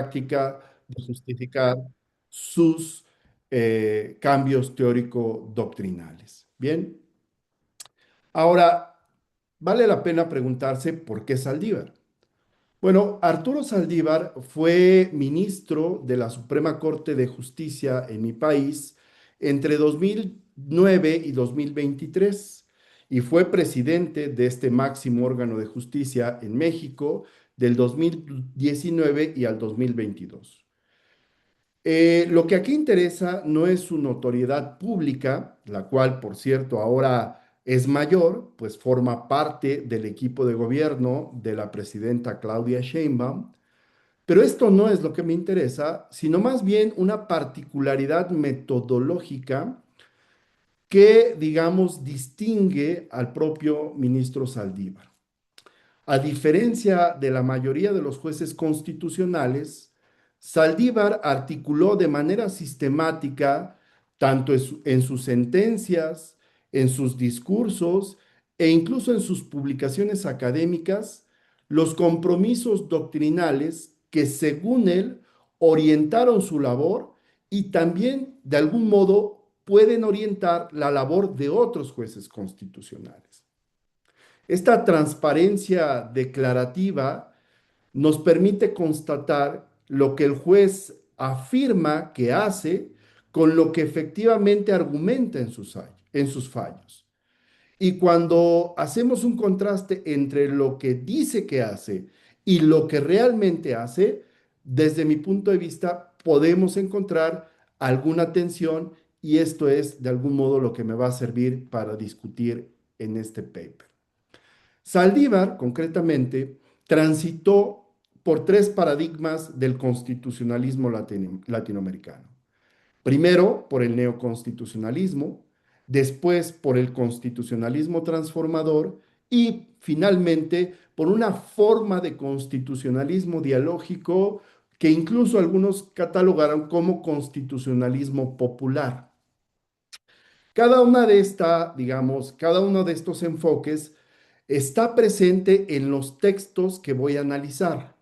práctica de justificar sus cambios teórico-doctrinales. Bien, ahora vale la pena preguntarse por qué Saldívar. Bueno, Arturo Saldívar fue ministro de la Suprema Corte de Justicia en mi país entre 2009 y 2023 y fue presidente de este máximo órgano de justicia en México del 2019 y al 2022. Lo que aquí interesa no es su notoriedad pública, la cual, por cierto, ahora es mayor, pues forma parte del equipo de gobierno de la presidenta Claudia Sheinbaum, pero esto no es lo que me interesa, sino más bien una particularidad metodológica que, digamos, distingue al propio ministro Saldívar. A diferencia de la mayoría de los jueces constitucionales, Saldívar articuló de manera sistemática, tanto en sus sentencias, en sus discursos e incluso en sus publicaciones académicas, los compromisos doctrinales que, según él, orientaron su labor y también, de algún modo, pueden orientar la labor de otros jueces constitucionales. Esta transparencia declarativa nos permite constatar lo que el juez afirma que hace con lo que efectivamente argumenta en sus fallos. Y cuando hacemos un contraste entre lo que dice que hace y lo que realmente hace, desde mi punto de vista, podemos encontrar alguna tensión y esto es de algún modo lo que me va a servir para discutir en este paper. Saldívar, concretamente, transitó por tres paradigmas del constitucionalismo latinoamericano. Primero, por el neoconstitucionalismo, después por el constitucionalismo transformador y finalmente por una forma de constitucionalismo dialógico que incluso algunos catalogaron como constitucionalismo popular. Cada uno de estos enfoques está presente en los textos que voy a analizar.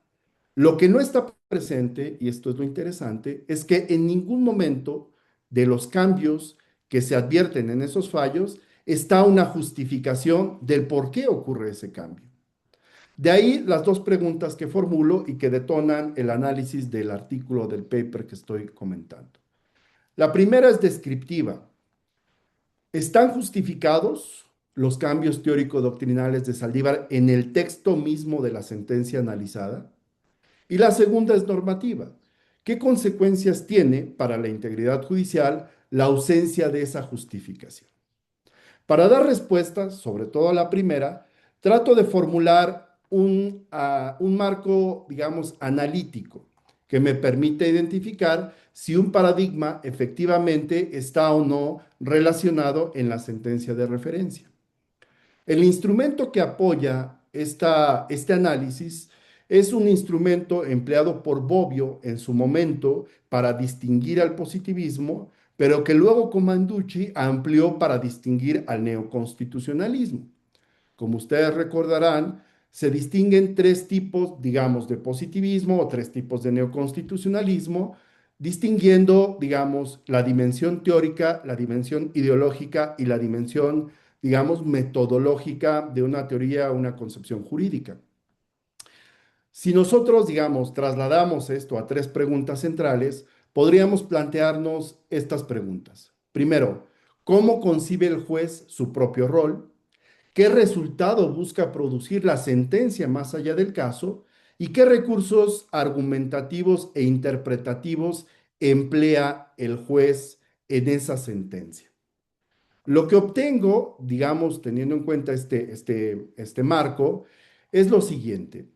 Lo que no está presente, y esto es lo interesante, es que en ningún momento de los cambios que se advierten en esos fallos está una justificación del por qué ocurre ese cambio. De ahí las dos preguntas que formulo y que detonan el análisis del artículo del paper que estoy comentando. La primera es descriptiva. ¿Están justificados los cambios teórico-doctrinales de Saldívar en el texto mismo de la sentencia analizada? Y la segunda es normativa. ¿Qué consecuencias tiene para la integridad judicial la ausencia de esa justificación? Para dar respuestas, sobre todo a la primera, trato de formular un marco, digamos, analítico que me permite identificar si un paradigma efectivamente está o no relacionado en la sentencia de referencia. El instrumento que apoya este análisis es un instrumento empleado por Bobbio en su momento para distinguir al positivismo, pero que luego Commanducci amplió para distinguir al neoconstitucionalismo. Como ustedes recordarán, se distinguen tres tipos, digamos, de positivismo o tres tipos de neoconstitucionalismo, distinguiendo, digamos, la dimensión teórica, la dimensión ideológica y la dimensión, digamos, metodológica de una teoría a una concepción jurídica. Si nosotros, digamos, trasladamos esto a tres preguntas centrales, podríamos plantearnos estas preguntas. Primero, ¿cómo concibe el juez su propio rol? ¿Qué resultado busca producir la sentencia más allá del caso? ¿Y qué recursos argumentativos e interpretativos emplea el juez en esa sentencia? Lo que obtengo, digamos, teniendo en cuenta este marco, es lo siguiente.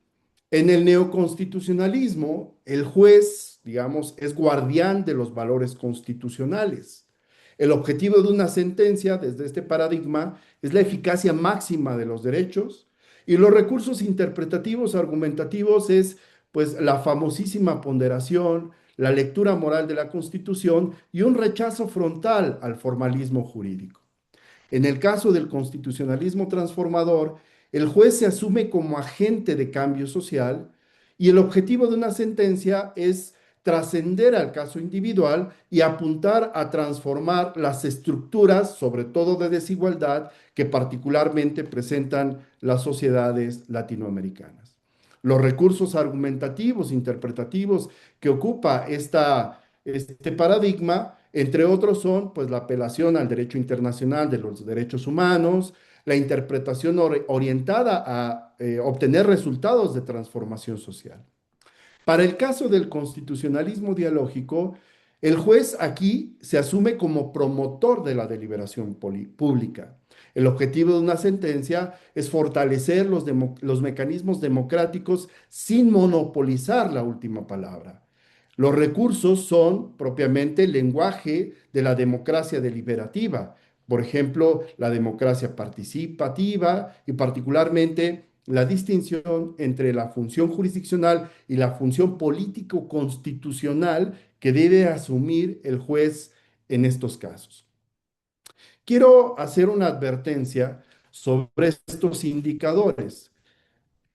En el neoconstitucionalismo, el juez, digamos, es guardián de los valores constitucionales. El objetivo de una sentencia, desde este paradigma, es la eficacia máxima de los derechos y los recursos interpretativos, argumentativos, es pues la famosísima ponderación, la lectura moral de la Constitución y un rechazo frontal al formalismo jurídico. En el caso del constitucionalismo transformador, el juez se asume como agente de cambio social Y el objetivo de una sentencia es trascender al caso individual y apuntar a transformar las estructuras, sobre todo de desigualdad, que particularmente presentan las sociedades latinoamericanas. Los recursos argumentativos, interpretativos que ocupa este paradigma, entre otros, son pues, la apelación al derecho internacional de los derechos humanos, la interpretación orientada a obtener resultados de transformación social. Para el caso del constitucionalismo dialógico, el juez aquí se asume como promotor de la deliberación pública. El objetivo de una sentencia es fortalecer los mecanismos democráticos sin monopolizar la última palabra. Los recursos son propiamente el lenguaje de la democracia deliberativa, por ejemplo, la democracia participativa y particularmente la distinción entre la función jurisdiccional y la función político-constitucional que debe asumir el juez en estos casos. Quiero hacer una advertencia sobre estos indicadores.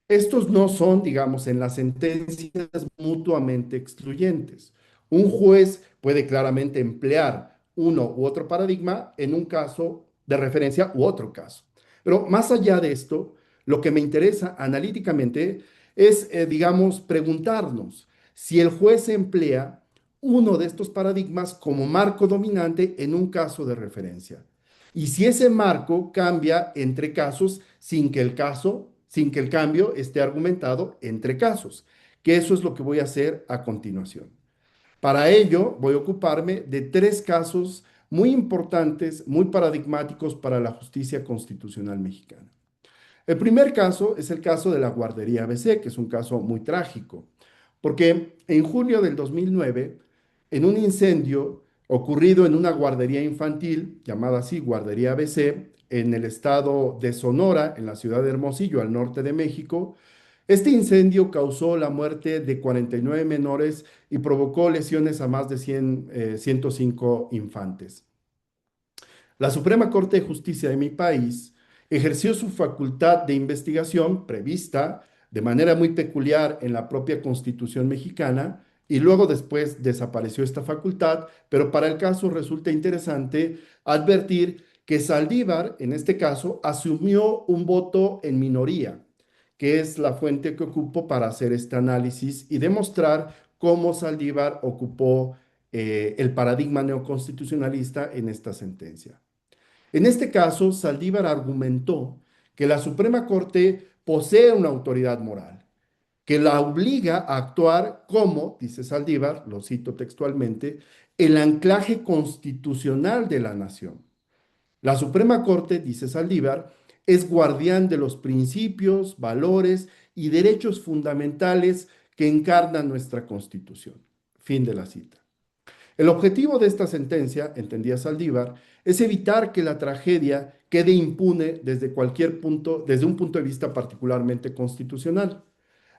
Estos no son, digamos, en las sentencias mutuamente excluyentes. Un juez puede claramente emplear uno u otro paradigma en un caso de referencia u otro caso. Pero más allá de esto, lo que me interesa analíticamente es, digamos, preguntarnos si el juez emplea uno de estos paradigmas como marco dominante en un caso de referencia. Y si ese marco cambia entre casos sin que el cambio esté argumentado entre casos, que eso es lo que voy a hacer a continuación. Para ello, voy a ocuparme de tres casos muy importantes, muy paradigmáticos para la justicia constitucional mexicana. El primer caso es el caso de la guardería ABC, que es un caso muy trágico, porque en julio del 2009, en un incendio ocurrido en una guardería infantil, llamada así Guardería ABC, en el estado de Sonora, en la ciudad de Hermosillo, al norte de México, este incendio causó la muerte de 49 menores y provocó lesiones a más de 105 infantes. La Suprema Corte de Justicia de mi país ejerció su facultad de investigación prevista de manera muy peculiar en la propia Constitución mexicana y luego después desapareció esta facultad, pero para el caso resulta interesante advertir que Saldívar, en este caso, asumió un voto en minoría, que es la fuente que ocupo para hacer este análisis y demostrar cómo Saldívar ocupó el paradigma neoconstitucionalista en esta sentencia. En este caso, Saldívar argumentó que la Suprema Corte posee una autoridad moral, que la obliga a actuar como, dice Saldívar, lo cito textualmente, el anclaje constitucional de la nación. La Suprema Corte, dice Saldívar, es guardián de los principios, valores y derechos fundamentales que encarnan nuestra Constitución. Fin de la cita. El objetivo de esta sentencia, entendía Saldívar, es evitar que la tragedia quede impune desde cualquier punto, desde un punto de vista particularmente constitucional.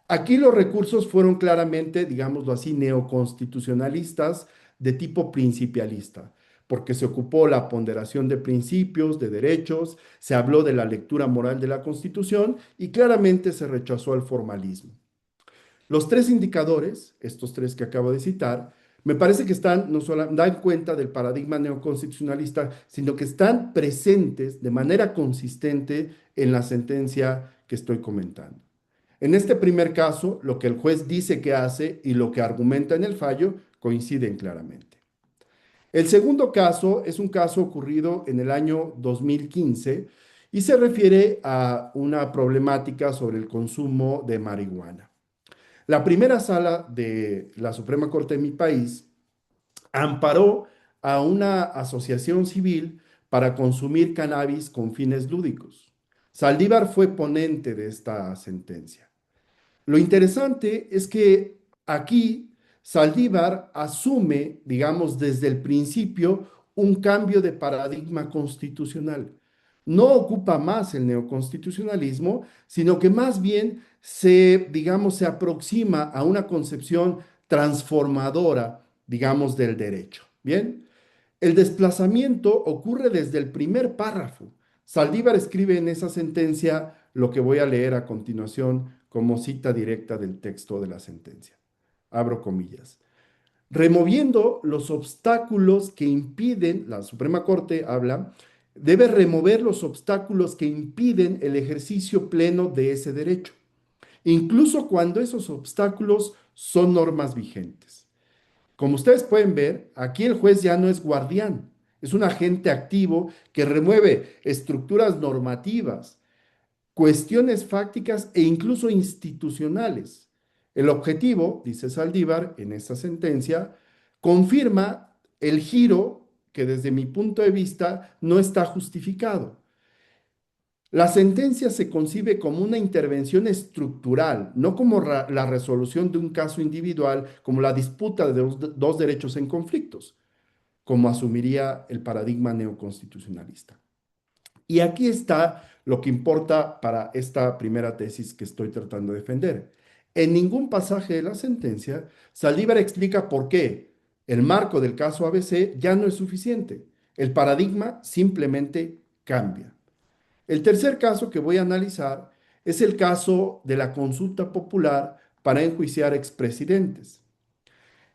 Aquí los recursos fueron claramente, digámoslo así, neoconstitucionalistas de tipo principialista, porque se ocupó la ponderación de principios, de derechos, se habló de la lectura moral de la Constitución y claramente se rechazó el formalismo. Los tres indicadores, estos tres que acabo de citar, me parece que están, no solo dan cuenta del paradigma neoconstitucionalista, sino que están presentes de manera consistente en la sentencia que estoy comentando. En este primer caso, lo que el juez dice que hace y lo que argumenta en el fallo coinciden claramente. El segundo caso es un caso ocurrido en el año 2015 y se refiere a una problemática sobre el consumo de marihuana. La primera sala de la Suprema Corte de mi país amparó a una asociación civil para consumir cannabis con fines lúdicos. Saldívar fue ponente de esta sentencia. Lo interesante es que aquí Saldívar asume, digamos, desde el principio un cambio de paradigma constitucional. No ocupa más el neoconstitucionalismo, sino que más bien digamos, se aproxima a una concepción transformadora, digamos, del derecho. Bien, el desplazamiento ocurre desde el primer párrafo. Saldívar escribe en esa sentencia lo que voy a leer a continuación como cita directa del texto de la sentencia. Abro comillas. Removiendo los obstáculos que impiden, la Suprema Corte habla, debe remover los obstáculos que impiden el ejercicio pleno de ese derecho, incluso cuando esos obstáculos son normas vigentes. Como ustedes pueden ver, aquí el juez ya no es guardián, es un agente activo que remueve estructuras normativas, cuestiones fácticas e incluso institucionales. El objetivo, dice Saldívar en esta sentencia, confirma el giro que desde mi punto de vista no está justificado. La sentencia se concibe como una intervención estructural, no como la resolución de un caso individual, como la disputa de dos derechos en conflictos, como asumiría el paradigma neoconstitucionalista. Y aquí está lo que importa para esta primera tesis que estoy tratando de defender. En ningún pasaje de la sentencia, Saldívar explica por qué el marco del caso ABC ya no es suficiente. El paradigma simplemente cambia. El tercer caso que voy a analizar es el caso de la consulta popular para enjuiciar expresidentes.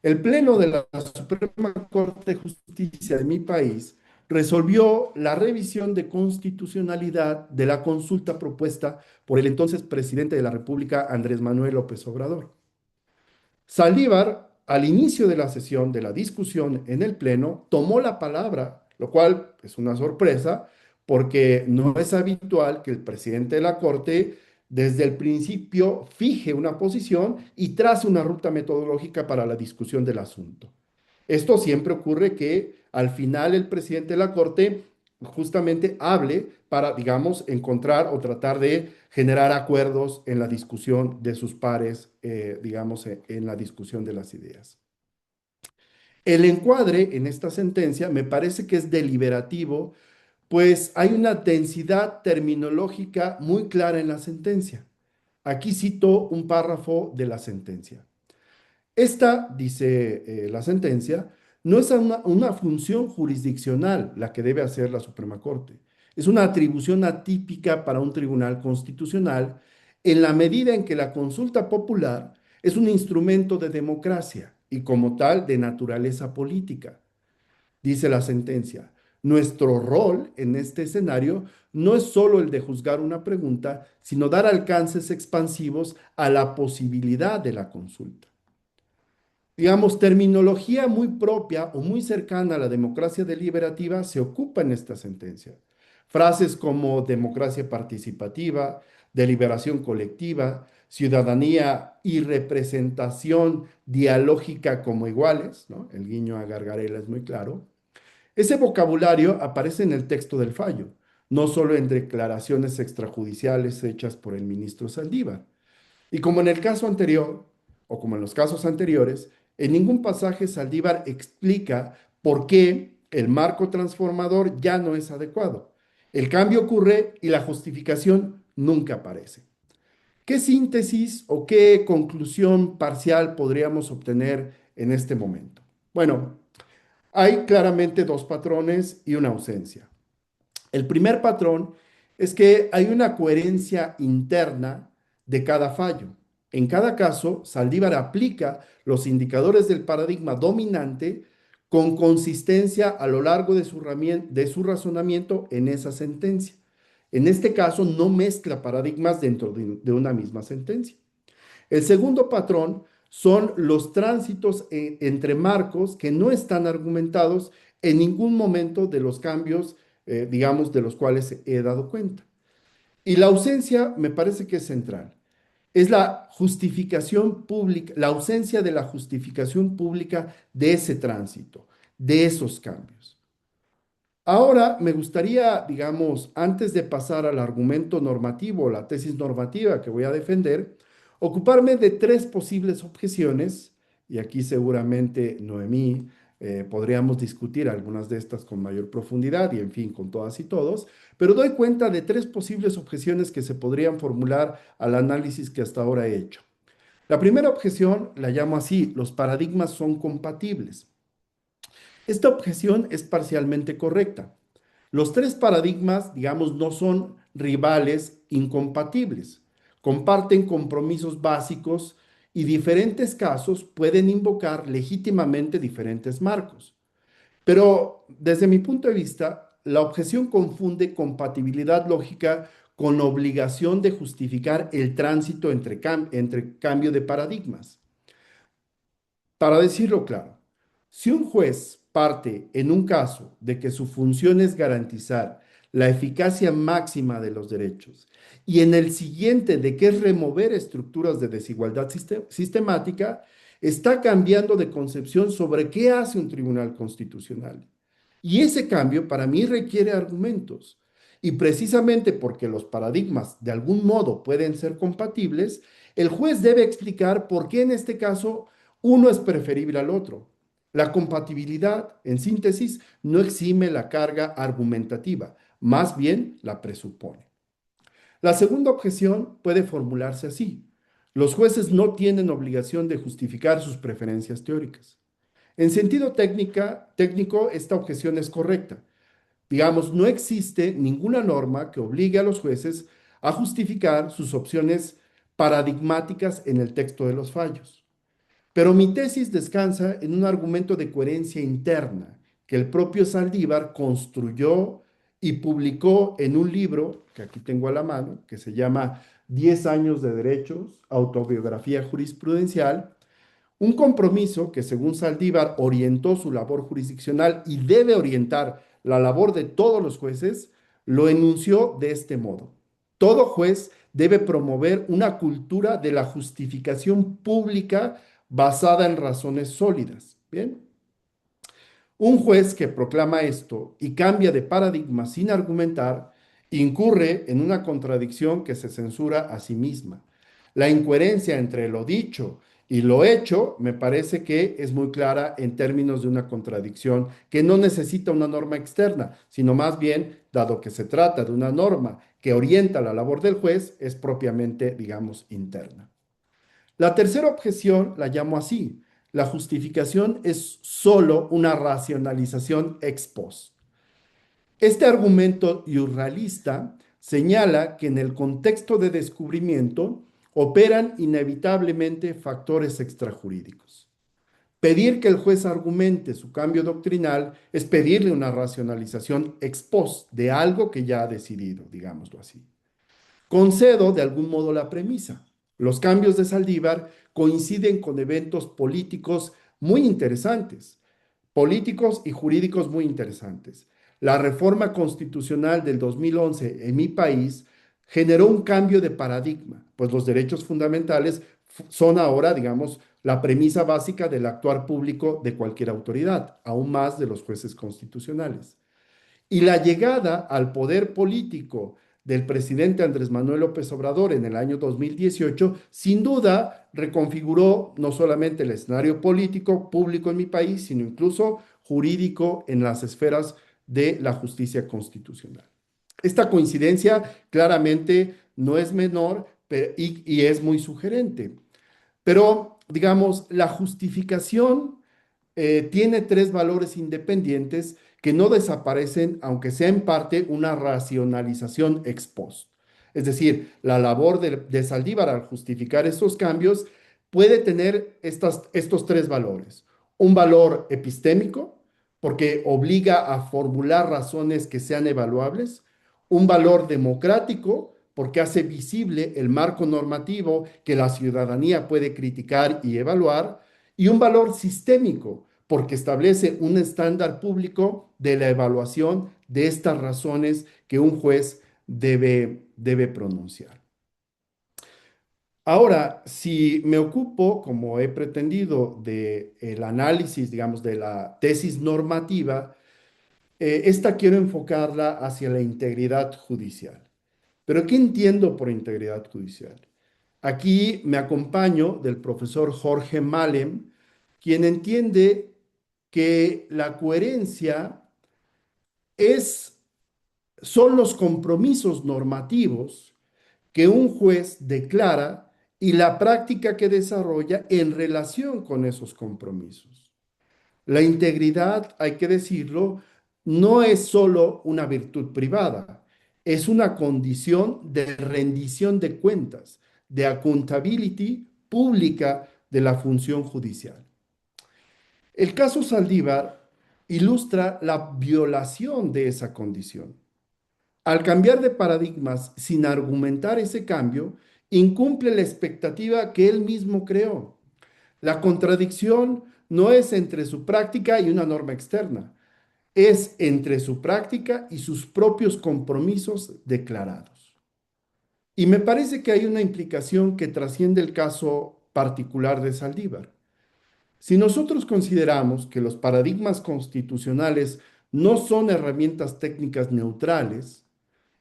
El Pleno de la Suprema Corte de Justicia de mi país resolvió la revisión de constitucionalidad de la consulta propuesta por el entonces presidente de la República, Andrés Manuel López Obrador. Saldívar, al inicio de la sesión, de la discusión en el Pleno, tomó la palabra, lo cual es una sorpresa, porque no es habitual que el presidente de la Corte desde el principio fije una posición y trace una ruta metodológica para la discusión del asunto. Esto siempre ocurre que al final el presidente de la Corte justamente hable para, digamos, encontrar o tratar de generar acuerdos en la discusión de sus pares, digamos, en la discusión de las ideas. El encuadre en esta sentencia me parece que es deliberativo, pues hay una densidad terminológica muy clara en la sentencia. Aquí cito un párrafo de la sentencia. Esta, dice la sentencia, no es una función jurisdiccional la que debe hacer la Suprema Corte. Es una atribución atípica para un tribunal constitucional en la medida en que la consulta popular es un instrumento de democracia y como tal de naturaleza política. Dice la sentencia, nuestro rol en este escenario no es solo el de juzgar una pregunta, sino dar alcances expansivos a la posibilidad de la consulta. Digamos, terminología muy propia o muy cercana a la democracia deliberativa se ocupa en esta sentencia. Frases como democracia participativa, deliberación colectiva, ciudadanía y representación dialógica como iguales, ¿no? El guiño a Gargarella es muy claro. Ese vocabulario aparece en el texto del fallo, no solo en declaraciones extrajudiciales hechas por el ministro Saldívar. Y como en el caso anterior, o como en los casos anteriores, en ningún pasaje Saldívar explica por qué el marco transformador ya no es adecuado. El cambio ocurre y la justificación nunca aparece. ¿Qué síntesis o qué conclusión parcial podríamos obtener en este momento? Bueno, hay claramente dos patrones y una ausencia. El primer patrón es que hay una coherencia interna de cada fallo. En cada caso, Saldívar aplica los indicadores del paradigma dominante con consistencia a lo largo de su razonamiento en esa sentencia. En este caso, no mezcla paradigmas dentro de una misma sentencia. El segundo patrón son los tránsitos entre marcos que no están argumentados en ningún momento de los cambios, digamos, de los cuales he dado cuenta. Y la ausencia me parece que es central. Es la justificación pública, la ausencia de la justificación pública de ese tránsito, de esos cambios. Ahora me gustaría, digamos, antes de pasar al argumento normativo, la tesis normativa que voy a defender, ocuparme de tres posibles objeciones, y aquí seguramente Noemí podríamos discutir algunas de estas con mayor profundidad y en fin, con todas y todos, pero doy cuenta de tres posibles objeciones que se podrían formular al análisis que hasta ahora he hecho. La primera objeción la llamo así, los paradigmas son compatibles. Esta objeción es parcialmente correcta. Los tres paradigmas, digamos, no son rivales incompatibles. comparten compromisos básicos y diferentes casos pueden invocar legítimamente diferentes marcos. Pero desde mi punto de vista, la objeción confunde compatibilidad lógica con obligación de justificar el tránsito entre cambio de paradigmas. Para decirlo claro, si un juez parte en un caso de que su función es garantizar la eficacia máxima de los derechos y en el siguiente de que es remover estructuras de desigualdad sistemática, está cambiando de concepción sobre qué hace un tribunal constitucional. Y ese cambio para mí requiere argumentos. Y precisamente porque los paradigmas de algún modo pueden ser compatibles, el juez debe explicar por qué en este caso uno es preferible al otro. La compatibilidad, en síntesis, no exime la carga argumentativa, más bien la presupone. La segunda objeción puede formularse así. Los jueces no tienen obligación de justificar sus preferencias teóricas. En sentido técnico, esta objeción es correcta. Digamos, no existe ninguna norma que obligue a los jueces a justificar sus opciones paradigmáticas en el texto de los fallos. Pero mi tesis descansa en un argumento de coherencia interna que el propio Saldívar construyó y publicó en un libro que aquí tengo a la mano, que se llama 10 años de derechos, autobiografía jurisprudencial, un compromiso que, según Saldívar, orientó su labor jurisdiccional y debe orientar la labor de todos los jueces, lo enunció de este modo. Todo juez debe promover una cultura de la justificación pública basada en razones sólidas. Bien. Un juez que proclama esto y cambia de paradigma sin argumentar, incurre en una contradicción que se censura a sí misma. La incoherencia entre lo dicho y lo hecho me parece que es muy clara en términos de una contradicción que no necesita una norma externa, sino más bien, dado que se trata de una norma que orienta la labor del juez, es propiamente, digamos, interna. La tercera objeción la llamo así. La justificación es solo una racionalización ex post. Este argumento iurrealista señala que en el contexto de descubrimiento operan inevitablemente factores extrajurídicos. Pedir que el juez argumente su cambio doctrinal es pedirle una racionalización ex post de algo que ya ha decidido, digámoslo así. Concedo de algún modo la premisa. Los cambios de Saldívar coinciden con eventos políticos muy interesantes, políticos y jurídicos muy interesantes. La reforma constitucional del 2011 en mi país generó un cambio de paradigma, pues los derechos fundamentales son ahora, digamos, la premisa básica del actuar público de cualquier autoridad, aún más de los jueces constitucionales. Y la llegada al poder político del presidente Andrés Manuel López Obrador en el año 2018, sin duda reconfiguró no solamente el escenario político público en mi país, sino incluso jurídico en las esferas de la justicia constitucional. Esta coincidencia claramente no es menor y es muy sugerente, pero digamos, la justificación tiene tres valores independientes que no desaparecen, aunque sea en parte una racionalización ex post. Es decir, la labor de Saldívar al justificar estos cambios puede tener estos tres valores. Un valor epistémico, porque obliga a formular razones que sean evaluables. Un valor democrático, porque hace visible el marco normativo que la ciudadanía puede criticar y evaluar. Y un valor sistémico, porque establece un estándar público de la evaluación de estas razones que un juez debe pronunciar. Ahora, si me ocupo, como he pretendido, del análisis, digamos, de la tesis normativa, esta quiero enfocarla hacia la integridad judicial. ¿Pero qué entiendo por integridad judicial? Aquí me acompaño del profesor Jorge Malem, quien entiende que la coherencia es, son los compromisos normativos que un juez declara y la práctica que desarrolla en relación con esos compromisos. La integridad, hay que decirlo, no es solo una virtud privada, es una condición de rendición de cuentas, de accountability pública de la función judicial. El caso Saldívar ilustra la violación de esa condición. Al cambiar de paradigmas sin argumentar ese cambio, incumple la expectativa que él mismo creó. La contradicción no es entre su práctica y una norma externa, es entre su práctica y sus propios compromisos declarados. Y me parece que hay una implicación que trasciende el caso particular de Saldívar. Si nosotros consideramos que los paradigmas constitucionales no son herramientas técnicas neutrales,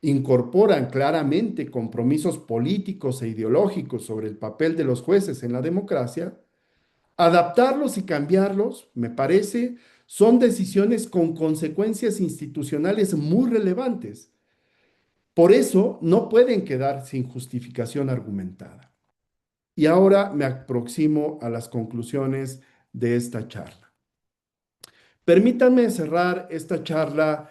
incorporan claramente compromisos políticos e ideológicos sobre el papel de los jueces en la democracia, adaptarlos y cambiarlos, me parece, son decisiones con consecuencias institucionales muy relevantes. Por eso no pueden quedar sin justificación argumentada. Y ahora me aproximo a las conclusiones de esta charla. Permítanme cerrar esta charla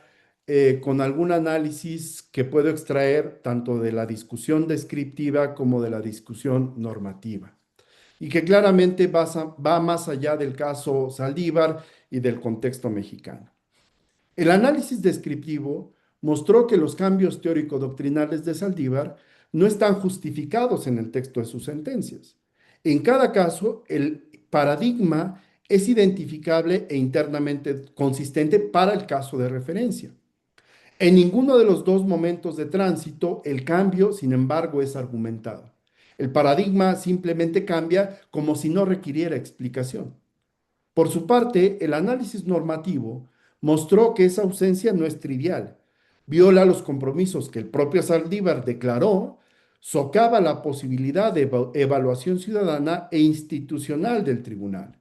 con algún análisis que puedo extraer tanto de la discusión descriptiva como de la discusión normativa, y que claramente va más allá del caso Saldívar y del contexto mexicano. El análisis descriptivo mostró que los cambios teórico-doctrinales de Saldívar no están justificados en el texto de sus sentencias. En cada caso, el paradigma es identificable e internamente consistente para el caso de referencia. En ninguno de los dos momentos de tránsito, el cambio, sin embargo, es argumentado. El paradigma simplemente cambia como si no requiriera explicación. Por su parte, el análisis normativo mostró que esa ausencia no es trivial, viola los compromisos que el propio Saldívar declaró, socava la posibilidad de evaluación ciudadana e institucional del tribunal.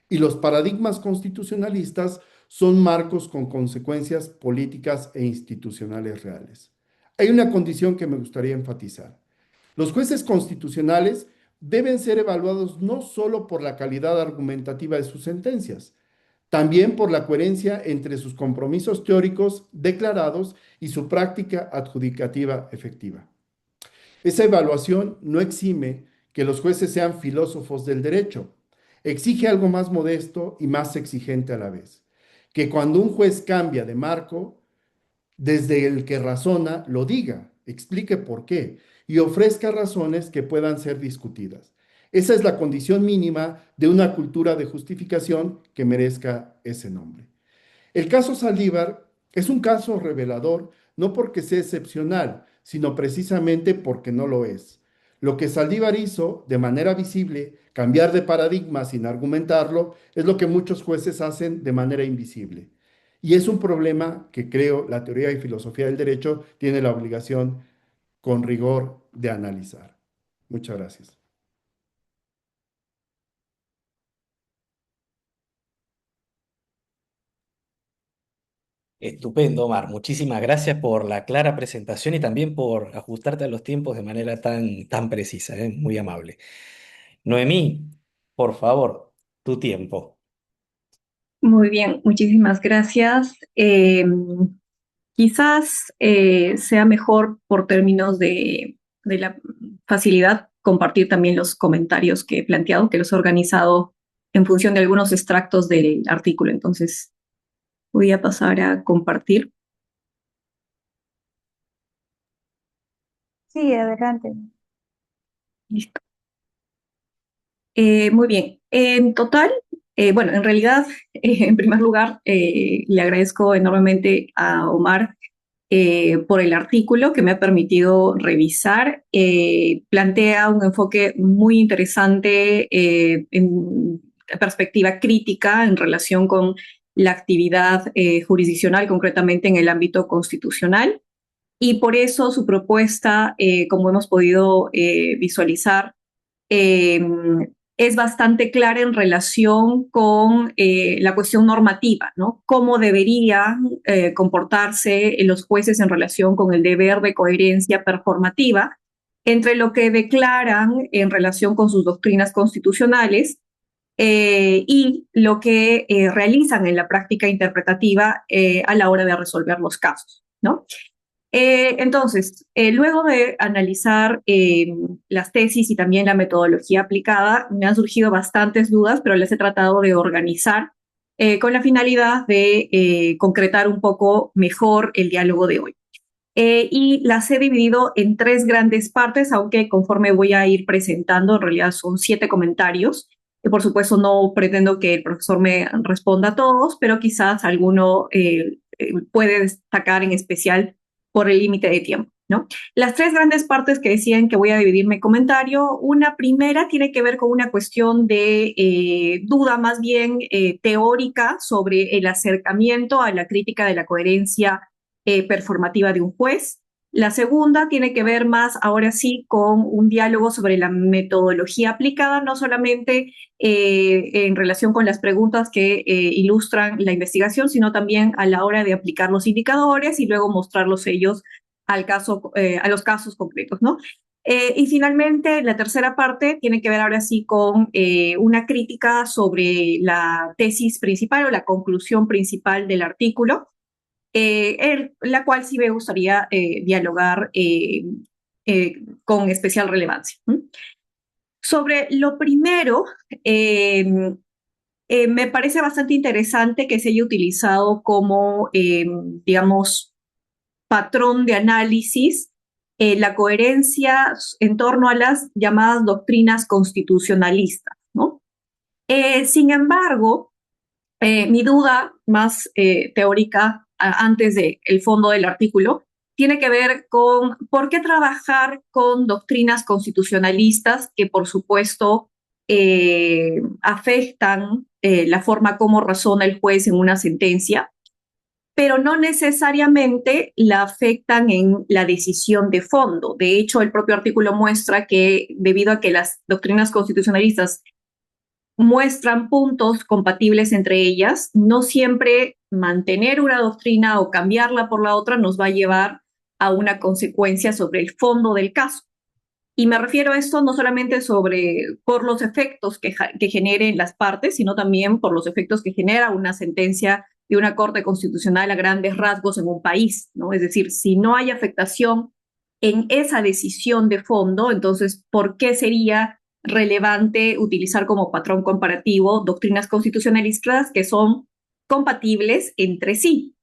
Y los paradigmas constitucionalistas son marcos con consecuencias políticas e institucionales reales. Hay una condición que me gustaría enfatizar. Los jueces constitucionales deben ser evaluados no solo por la calidad argumentativa de sus sentencias, también por la coherencia entre sus compromisos teóricos declarados y su práctica adjudicativa efectiva. Esa evaluación no exime que los jueces sean filósofos del derecho, exige algo más modesto y más exigente a la vez, que cuando un juez cambia de marco, desde el que razona, lo diga, explique por qué y ofrezca razones que puedan ser discutidas. Esa es la condición mínima de una cultura de justificación que merezca ese nombre. El caso Saldívar es un caso revelador no porque sea excepcional, sino precisamente porque no lo es. Lo que Saldívar hizo de manera visible, cambiar de paradigma sin argumentarlo, es lo que muchos jueces hacen de manera invisible. Y es un problema que creo la teoría y filosofía del derecho tiene la obligación con rigor de analizar. Muchas gracias. Estupendo, Omar. Muchísimas gracias por la clara presentación y también por ajustarte a los tiempos de manera tan precisa, ¿eh? Muy amable. Noemí, por favor, tu tiempo. Muy bien, muchísimas gracias. Quizás sea mejor por términos de la facilidad compartir también los comentarios que he planteado, que los he organizado en función de algunos extractos del artículo. Entonces, voy a pasar a compartir. Sí, adelante. Listo. Muy bien. En total, bueno, en realidad, en primer lugar, le agradezco enormemente a Omar por el artículo que me ha permitido revisar. Plantea un enfoque muy interesante en perspectiva crítica en relación con la actividad jurisdiccional, concretamente en el ámbito constitucional. Y por eso su propuesta, como hemos podido visualizar, eh, es bastante clara en relación con la cuestión normativa, ¿no? Cómo deberían comportarse los jueces en relación con el deber de coherencia performativa entre lo que declaran en relación con sus doctrinas constitucionales y lo que realizan en la práctica interpretativa a la hora de resolver los casos, ¿no? Entonces, luego de analizar las tesis y también la metodología aplicada, me han surgido bastantes dudas, pero las he tratado de organizar con la finalidad de concretar un poco mejor el diálogo de hoy. Y las he dividido en tres grandes partes, aunque conforme voy a ir presentando, en realidad son 7 comentarios. Por supuesto, no pretendo que el profesor me responda a todos, pero quizás alguno puede destacar en especial por el límite de tiempo, ¿no? Las tres grandes partes que decían que voy a dividir mi comentario, una primera tiene que ver con una cuestión de duda más bien teórica sobre el acercamiento a la crítica de la coherencia performativa de un juez. La segunda tiene que ver más, ahora sí, con un diálogo sobre la metodología aplicada, no solamente en relación con las preguntas que ilustran la investigación, sino también a la hora de aplicar los indicadores y luego mostrarlos ellos al caso, a los casos concretos, ¿no? Y finalmente, la tercera parte tiene que ver ahora sí con una crítica sobre la tesis principal o la conclusión principal del artículo, la cual sí me gustaría dialogar con especial relevancia. Sobre lo primero, me parece bastante interesante que se haya utilizado como, digamos, patrón de análisis la coherencia en torno a las llamadas doctrinas constitucionalistas, ¿no? Sin embargo, mi duda más teórica antes del fondo del artículo tiene que ver con por qué trabajar con doctrinas constitucionalistas que, por supuesto, afectan la forma como razona el juez en una sentencia, pero no necesariamente la afectan en la decisión de fondo. De hecho, el propio artículo muestra que debido a que las doctrinas constitucionalistas muestran puntos compatibles entre ellas, no siempre mantener una doctrina o cambiarla por la otra nos va a llevar a una consecuencia sobre el fondo del caso. Y me refiero a esto no solamente por los efectos que generen las partes, sino también por los efectos que genera una sentencia de una Corte Constitucional a grandes rasgos en un país, ¿no? Es decir, si no hay afectación en esa decisión de fondo, entonces, ¿por qué sería relevante utilizar como patrón comparativo doctrinas constitucionalistas que son compatibles entre sí?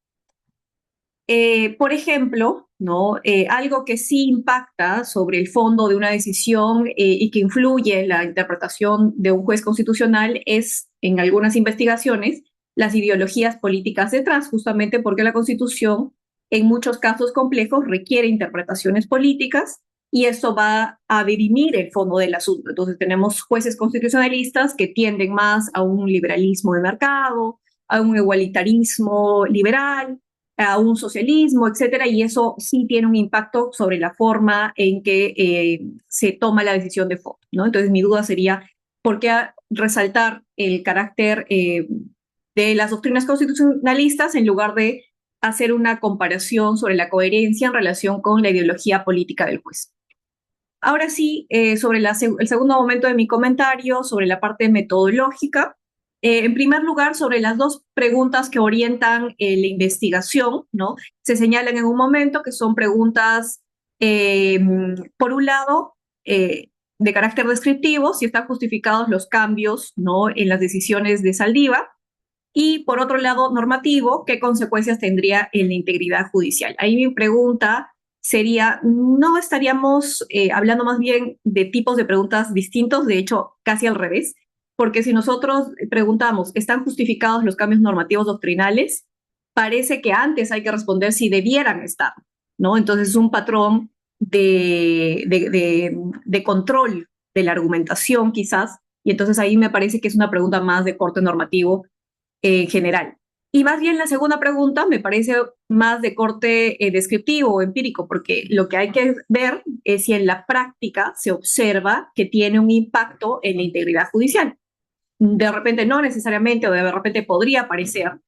Por ejemplo, ¿no? Algo que sí impacta sobre el fondo de una decisión y que influye en la interpretación de un juez constitucional es, en algunas investigaciones, las ideologías políticas detrás, justamente porque la Constitución, en muchos casos complejos, requiere interpretaciones políticas y eso va a dirimir el fondo del asunto. Entonces tenemos jueces constitucionalistas que tienden más a un liberalismo de mercado, a un igualitarismo liberal, a un socialismo, etcétera, y eso sí tiene un impacto sobre la forma en que se toma la decisión de fondo, ¿no? Entonces mi duda sería, ¿por qué resaltar el carácter de las doctrinas constitucionalistas en lugar de hacer una comparación sobre la coherencia en relación con la ideología política del juez? Ahora sí, sobre el segundo momento de mi comentario, sobre la parte metodológica. En primer lugar, sobre las dos preguntas que orientan la investigación, ¿no? Se señalan en un momento que son preguntas, por un lado, de carácter descriptivo, si están justificados los cambios, ¿no? En las decisiones de Saldívar, y por otro lado, normativo, ¿qué consecuencias tendría en la integridad judicial? Ahí mi pregunta sería, ¿no estaríamos hablando más bien de tipos de preguntas distintos? De hecho, casi al revés, porque si nosotros preguntamos, ¿están justificados los cambios normativos doctrinales? Parece que antes hay que responder si debieran estar, ¿no? Entonces es un patrón de control de la argumentación quizás, y entonces ahí me parece que es una pregunta más de corte normativo en general. Y más bien la segunda pregunta me parece más de corte descriptivo o empírico, porque lo que hay que ver es si en la práctica se observa que tiene un impacto en la integridad judicial. De repente no necesariamente o de repente podría parecer,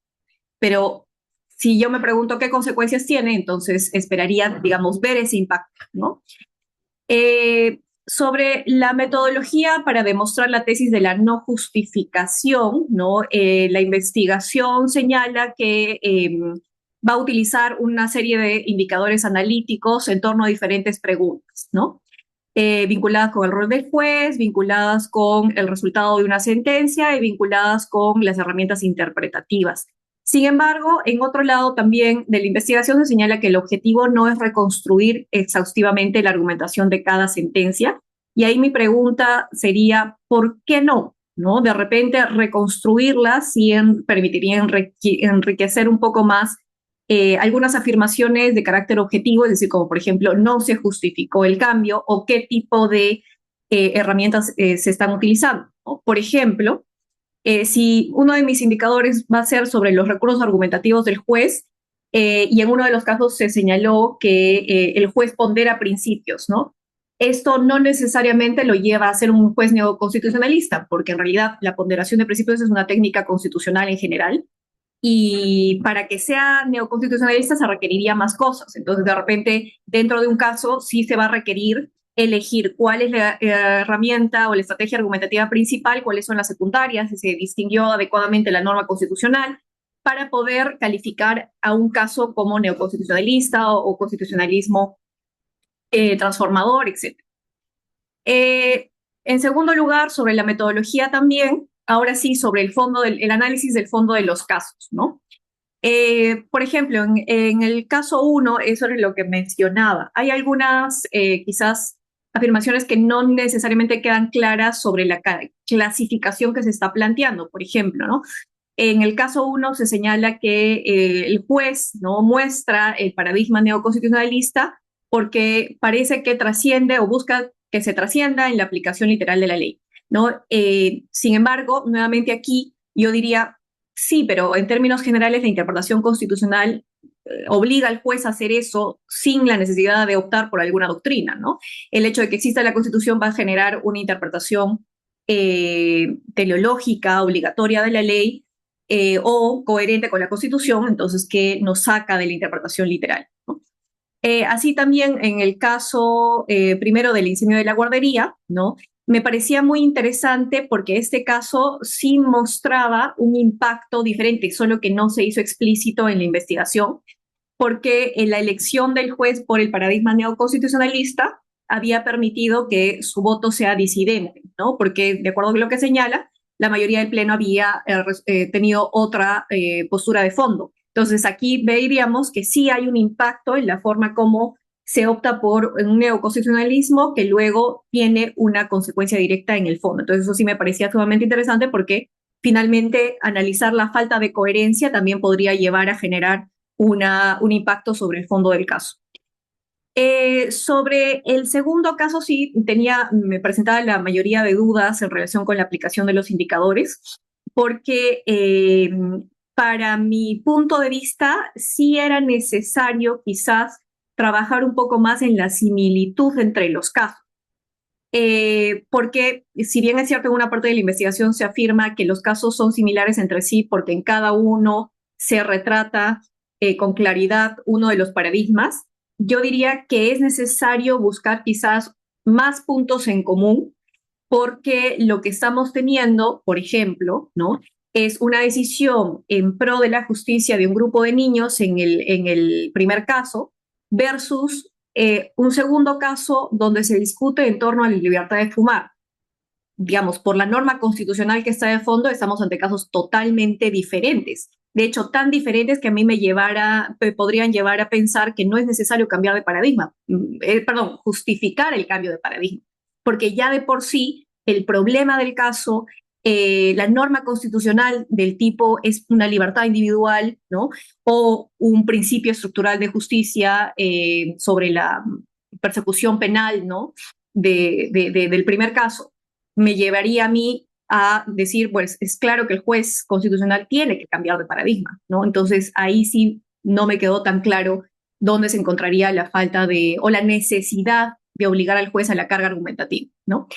pero si yo me pregunto qué consecuencias tiene, entonces esperaría, digamos, ver ese impacto, ¿no? Sobre la metodología para demostrar la tesis de la no justificación, ¿no? La investigación señala que va a utilizar una serie de indicadores analíticos en torno a diferentes preguntas, ¿no? Vinculadas con el rol del juez, vinculadas con el resultado de una sentencia y vinculadas con las herramientas interpretativas. Sin embargo, en otro lado también de la investigación se señala que el objetivo no es reconstruir exhaustivamente la argumentación de cada sentencia. Y ahí mi pregunta sería, ¿por qué no? ¿No? De repente reconstruirla sí permitiría enriquecer un poco más algunas afirmaciones de carácter objetivo, es decir, como por ejemplo, no se justificó el cambio o qué tipo de herramientas se están utilizando, ¿no? Por ejemplo, si uno de mis indicadores va a ser sobre los recursos argumentativos del juez, y en uno de los casos se señaló que el juez pondera principios, ¿no? Esto no necesariamente lo lleva a ser un juez neoconstitucionalista, porque en realidad la ponderación de principios es una técnica constitucional en general, y para que sea neoconstitucionalista se requeriría más cosas. Entonces, de repente, dentro de un caso, sí se va a requerir elegir cuál es la herramienta o la estrategia argumentativa principal, cuáles son las secundarias, si se distinguió adecuadamente la norma constitucional, para poder calificar a un caso como neoconstitucionalista o constitucionalismo transformador, etc. En segundo lugar, sobre la metodología también, ahora sí, sobre el análisis del fondo de los casos, ¿no? Por ejemplo, en el caso 1, eso es lo que mencionaba. Hay algunas, quizás, afirmaciones que no necesariamente quedan claras sobre la clasificación que se está planteando. Por ejemplo, ¿no? En el caso 1 se señala que el juez no muestra el paradigma neoconstitucionalista porque parece que trasciende o busca que se trascienda en la aplicación literal de la ley, ¿no? Sin embargo, nuevamente aquí yo diría, sí, pero en términos generales la interpretación constitucional obliga al juez a hacer eso sin la necesidad de optar por alguna doctrina, ¿no? El hecho de que exista la Constitución va a generar una interpretación teleológica, obligatoria de la ley, o coherente con la Constitución, entonces que nos saca de la interpretación literal, ¿no? Así también en el caso primero del incendio de la guardería, ¿no? Me parecía muy interesante porque este caso sí mostraba un impacto diferente, solo que no se hizo explícito en la investigación, porque la elección del juez por el paradigma neoconstitucionalista había permitido que su voto sea disidente, ¿no? Porque, de acuerdo con lo que señala, la mayoría del Pleno había tenido otra postura de fondo. Entonces, aquí veríamos que sí hay un impacto en la forma como se opta por un neoconstitucionalismo que luego tiene una consecuencia directa en el fondo. Entonces, eso sí me parecía sumamente interesante porque finalmente analizar la falta de coherencia también podría llevar a generar un impacto sobre el fondo del caso. Sobre el segundo caso, sí, me presentaba la mayoría de dudas en relación con la aplicación de los indicadores, porque para mi punto de vista sí era necesario quizás trabajar un poco más en la similitud entre los casos. Porque si bien es cierto en una parte de la investigación se afirma que los casos son similares entre sí porque en cada uno se retrata con claridad uno de los paradigmas, yo diría que es necesario buscar quizás más puntos en común porque lo que estamos teniendo, por ejemplo, ¿no? Es una decisión en pro de la justicia de un grupo de niños en el primer caso versus un segundo caso donde se discute en torno a la libertad de fumar. Digamos, por la norma constitucional que está de fondo, estamos ante casos totalmente diferentes. De hecho, tan diferentes que a mí podrían llevar a pensar que no es necesario cambiar de paradigma, justificar el cambio de paradigma, porque ya de por sí el problema del caso, la norma constitucional del tipo es una libertad individual, ¿no? O un principio estructural de justicia sobre la persecución penal, ¿no? Del primer caso, me llevaría a mí a decir, pues es claro que el juez constitucional tiene que cambiar de paradigma, ¿no? Entonces ahí sí no me quedó tan claro dónde se encontraría la falta o la necesidad de obligar al juez a la carga argumentativa, ¿no?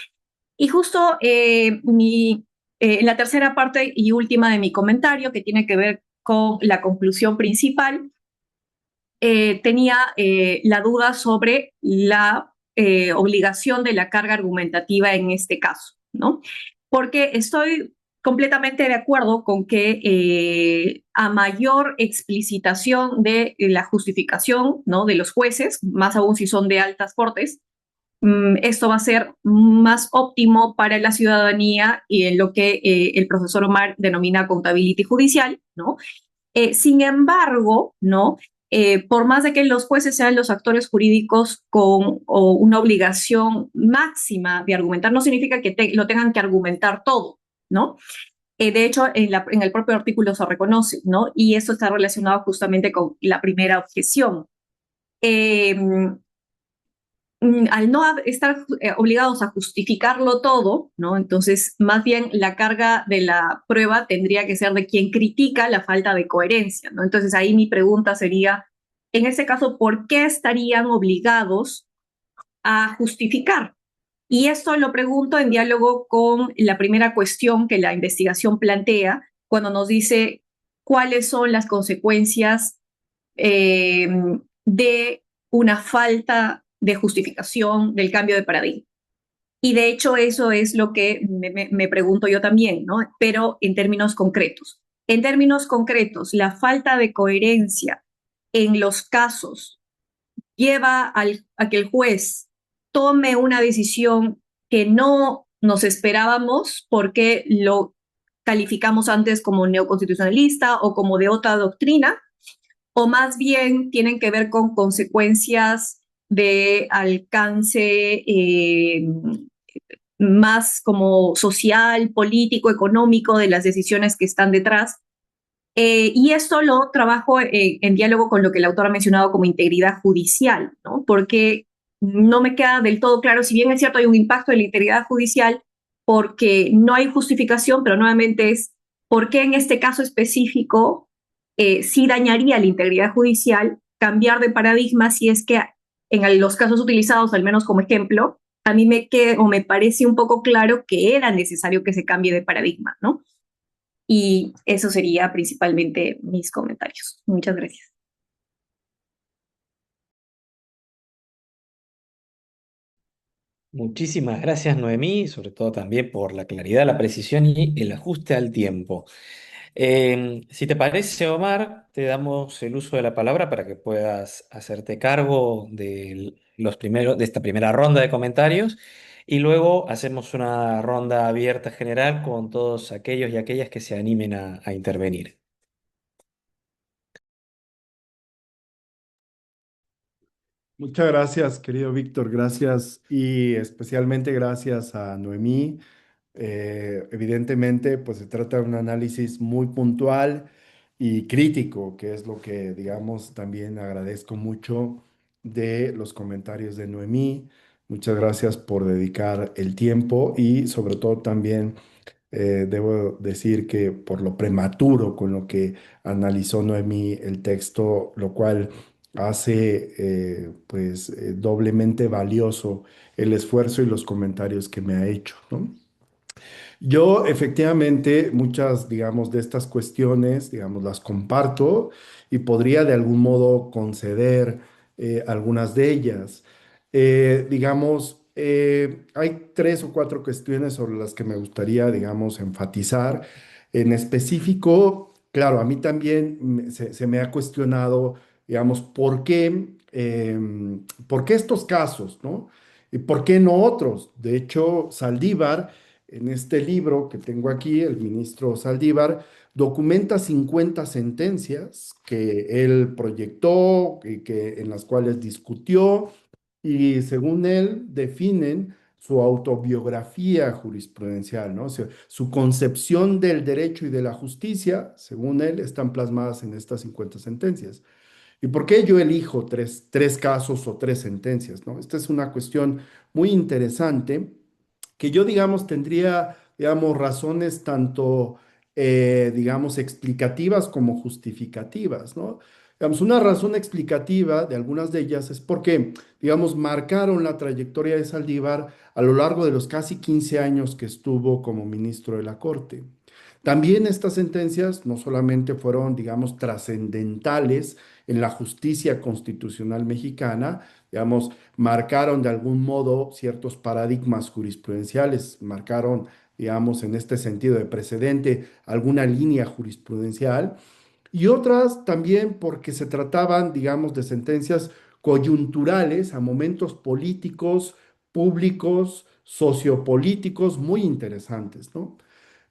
Y justo la tercera parte y última de mi comentario, que tiene que ver con la conclusión principal, tenía la duda sobre la obligación de la carga argumentativa en este caso, ¿no? Porque estoy completamente de acuerdo con que a mayor explicitación de la justificación, ¿no?, de los jueces, más aún si son de altas cortes, esto va a ser más óptimo para la ciudadanía y en lo que el profesor Omar denomina accountability judicial, ¿no? Sin embargo, ¿no? Por más de que los jueces sean los actores jurídicos con o una obligación máxima de argumentar, no significa que lo tengan que argumentar todo, ¿no? De hecho, en el propio artículo se reconoce, ¿no? Y eso está relacionado justamente con la primera objeción. Eh, Al no estar obligados a justificarlo todo, ¿no? Entonces, más bien la carga de la prueba tendría que ser de quien critica la falta de coherencia, ¿no? Entonces, ahí mi pregunta sería, en ese caso, ¿por qué estarían obligados a justificar? Y esto lo pregunto en diálogo con la primera cuestión que la investigación plantea cuando nos dice cuáles son las consecuencias eh, de una falta de justificación del cambio de paradigma. Y de hecho eso es lo que me pregunto yo también, ¿no? Pero en términos concretos. En términos concretos, la falta de coherencia en los casos lleva a que el juez tome una decisión que no nos esperábamos porque lo calificamos antes como neoconstitucionalista o como de otra doctrina, o más bien tienen que ver con consecuencias de alcance más como social, político, económico de las decisiones que están detrás. Y esto lo trabajo en diálogo con lo que el autor ha mencionado como integridad judicial, ¿no? Porque no me queda del todo claro, si bien es cierto hay un impacto de la integridad judicial, porque no hay justificación, pero nuevamente es por qué en este caso específico sí dañaría la integridad judicial cambiar de paradigma si es que en los casos utilizados, al menos como ejemplo, a mí me queda o me parece un poco claro que era necesario que se cambie de paradigma, ¿no? Y eso sería principalmente mis comentarios. Muchas gracias. Muchísimas gracias, Noemí, sobre todo también por la claridad, la precisión y el ajuste al tiempo. Si te parece, Omar, te damos el uso de la palabra para que puedas hacerte cargo de de esta primera ronda de comentarios y luego hacemos una ronda abierta general con todos aquellos y aquellas que se animen a intervenir. Muchas gracias, querido Víctor, gracias y especialmente gracias a Noemí. Evidentemente, pues se trata de un análisis muy puntual y crítico, que es lo que, digamos, también agradezco mucho de los comentarios de Noemí. Muchas gracias por dedicar el tiempo y sobre todo también debo decir que por lo prematuro con lo que analizó Noemí el texto, lo cual hace pues doblemente valioso el esfuerzo y los comentarios que me ha hecho, ¿no? Yo efectivamente muchas, digamos, de estas cuestiones, digamos, las comparto y podría de algún modo conceder algunas de ellas. Digamos, hay tres o cuatro cuestiones sobre las que me gustaría, digamos, enfatizar. En específico, claro, a mí también se me ha cuestionado, digamos, por qué estos casos, ¿no? ¿Y por qué no otros? De hecho, Saldívar en este libro que tengo aquí, el ministro Saldívar documenta 50 sentencias que él proyectó y en las cuales discutió y según él definen su autobiografía jurisprudencial, ¿no? O sea, su concepción del derecho y de la justicia, según él, están plasmadas en estas 50 sentencias. ¿Y por qué yo elijo tres casos o tres sentencias, ¿no? Esta es una cuestión muy interesante que yo, digamos, tendría, digamos, razones tanto, digamos, explicativas como justificativas, ¿no? Digamos, una razón explicativa de algunas de ellas es porque, digamos, marcaron la trayectoria de Saldívar a lo largo de los casi 15 años que estuvo como ministro de la Corte. También estas sentencias no solamente fueron, digamos, trascendentales en la justicia constitucional mexicana, digamos, marcaron de algún modo ciertos paradigmas jurisprudenciales, marcaron digamos, en este sentido de precedente, alguna línea jurisprudencial, y otras también porque se trataban, digamos, de sentencias coyunturales a momentos políticos, públicos, sociopolíticos muy interesantes, ¿no?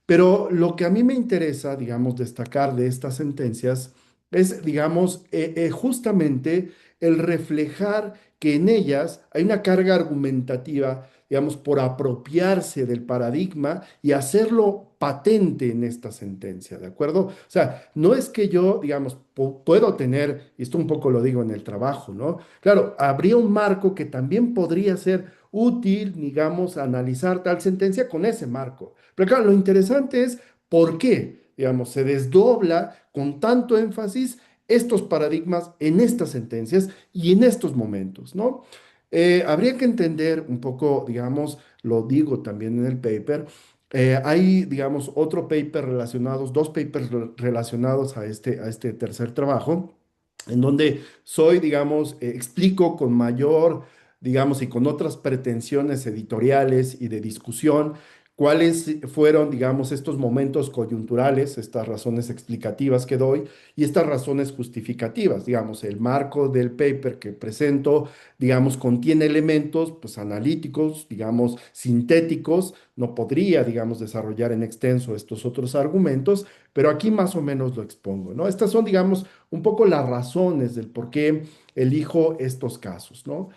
Pero lo que a mí me interesa, digamos, destacar de estas sentencias es, digamos, justamente el reflejar que en ellas hay una carga argumentativa, digamos, por apropiarse del paradigma y hacerlo patente en esta sentencia, ¿de acuerdo? O sea, no es que yo, digamos, puedo tener, y esto un poco lo digo en el trabajo, ¿no? Claro, habría un marco que también podría ser útil, digamos, analizar tal sentencia con ese marco. Pero claro, lo interesante es por qué, digamos, se desdobla con tanto énfasis estos paradigmas en estas sentencias y en estos momentos, ¿no? Habría que entender un poco, digamos, lo digo también en el paper, hay, digamos, otro paper relacionados, dos papers relacionados a este tercer trabajo, en donde soy, digamos, explico con mayor, digamos, y con otras pretensiones editoriales y de discusión, cuáles fueron, digamos, estos momentos coyunturales, estas razones explicativas que doy y estas razones justificativas. Digamos, el marco del paper que presento, digamos, contiene elementos, pues, analíticos, digamos, sintéticos. No podría, digamos, desarrollar en extenso estos otros argumentos, pero aquí más o menos lo expongo, ¿no? Estas son, digamos, un poco las razones del por qué elijo estos casos, ¿no?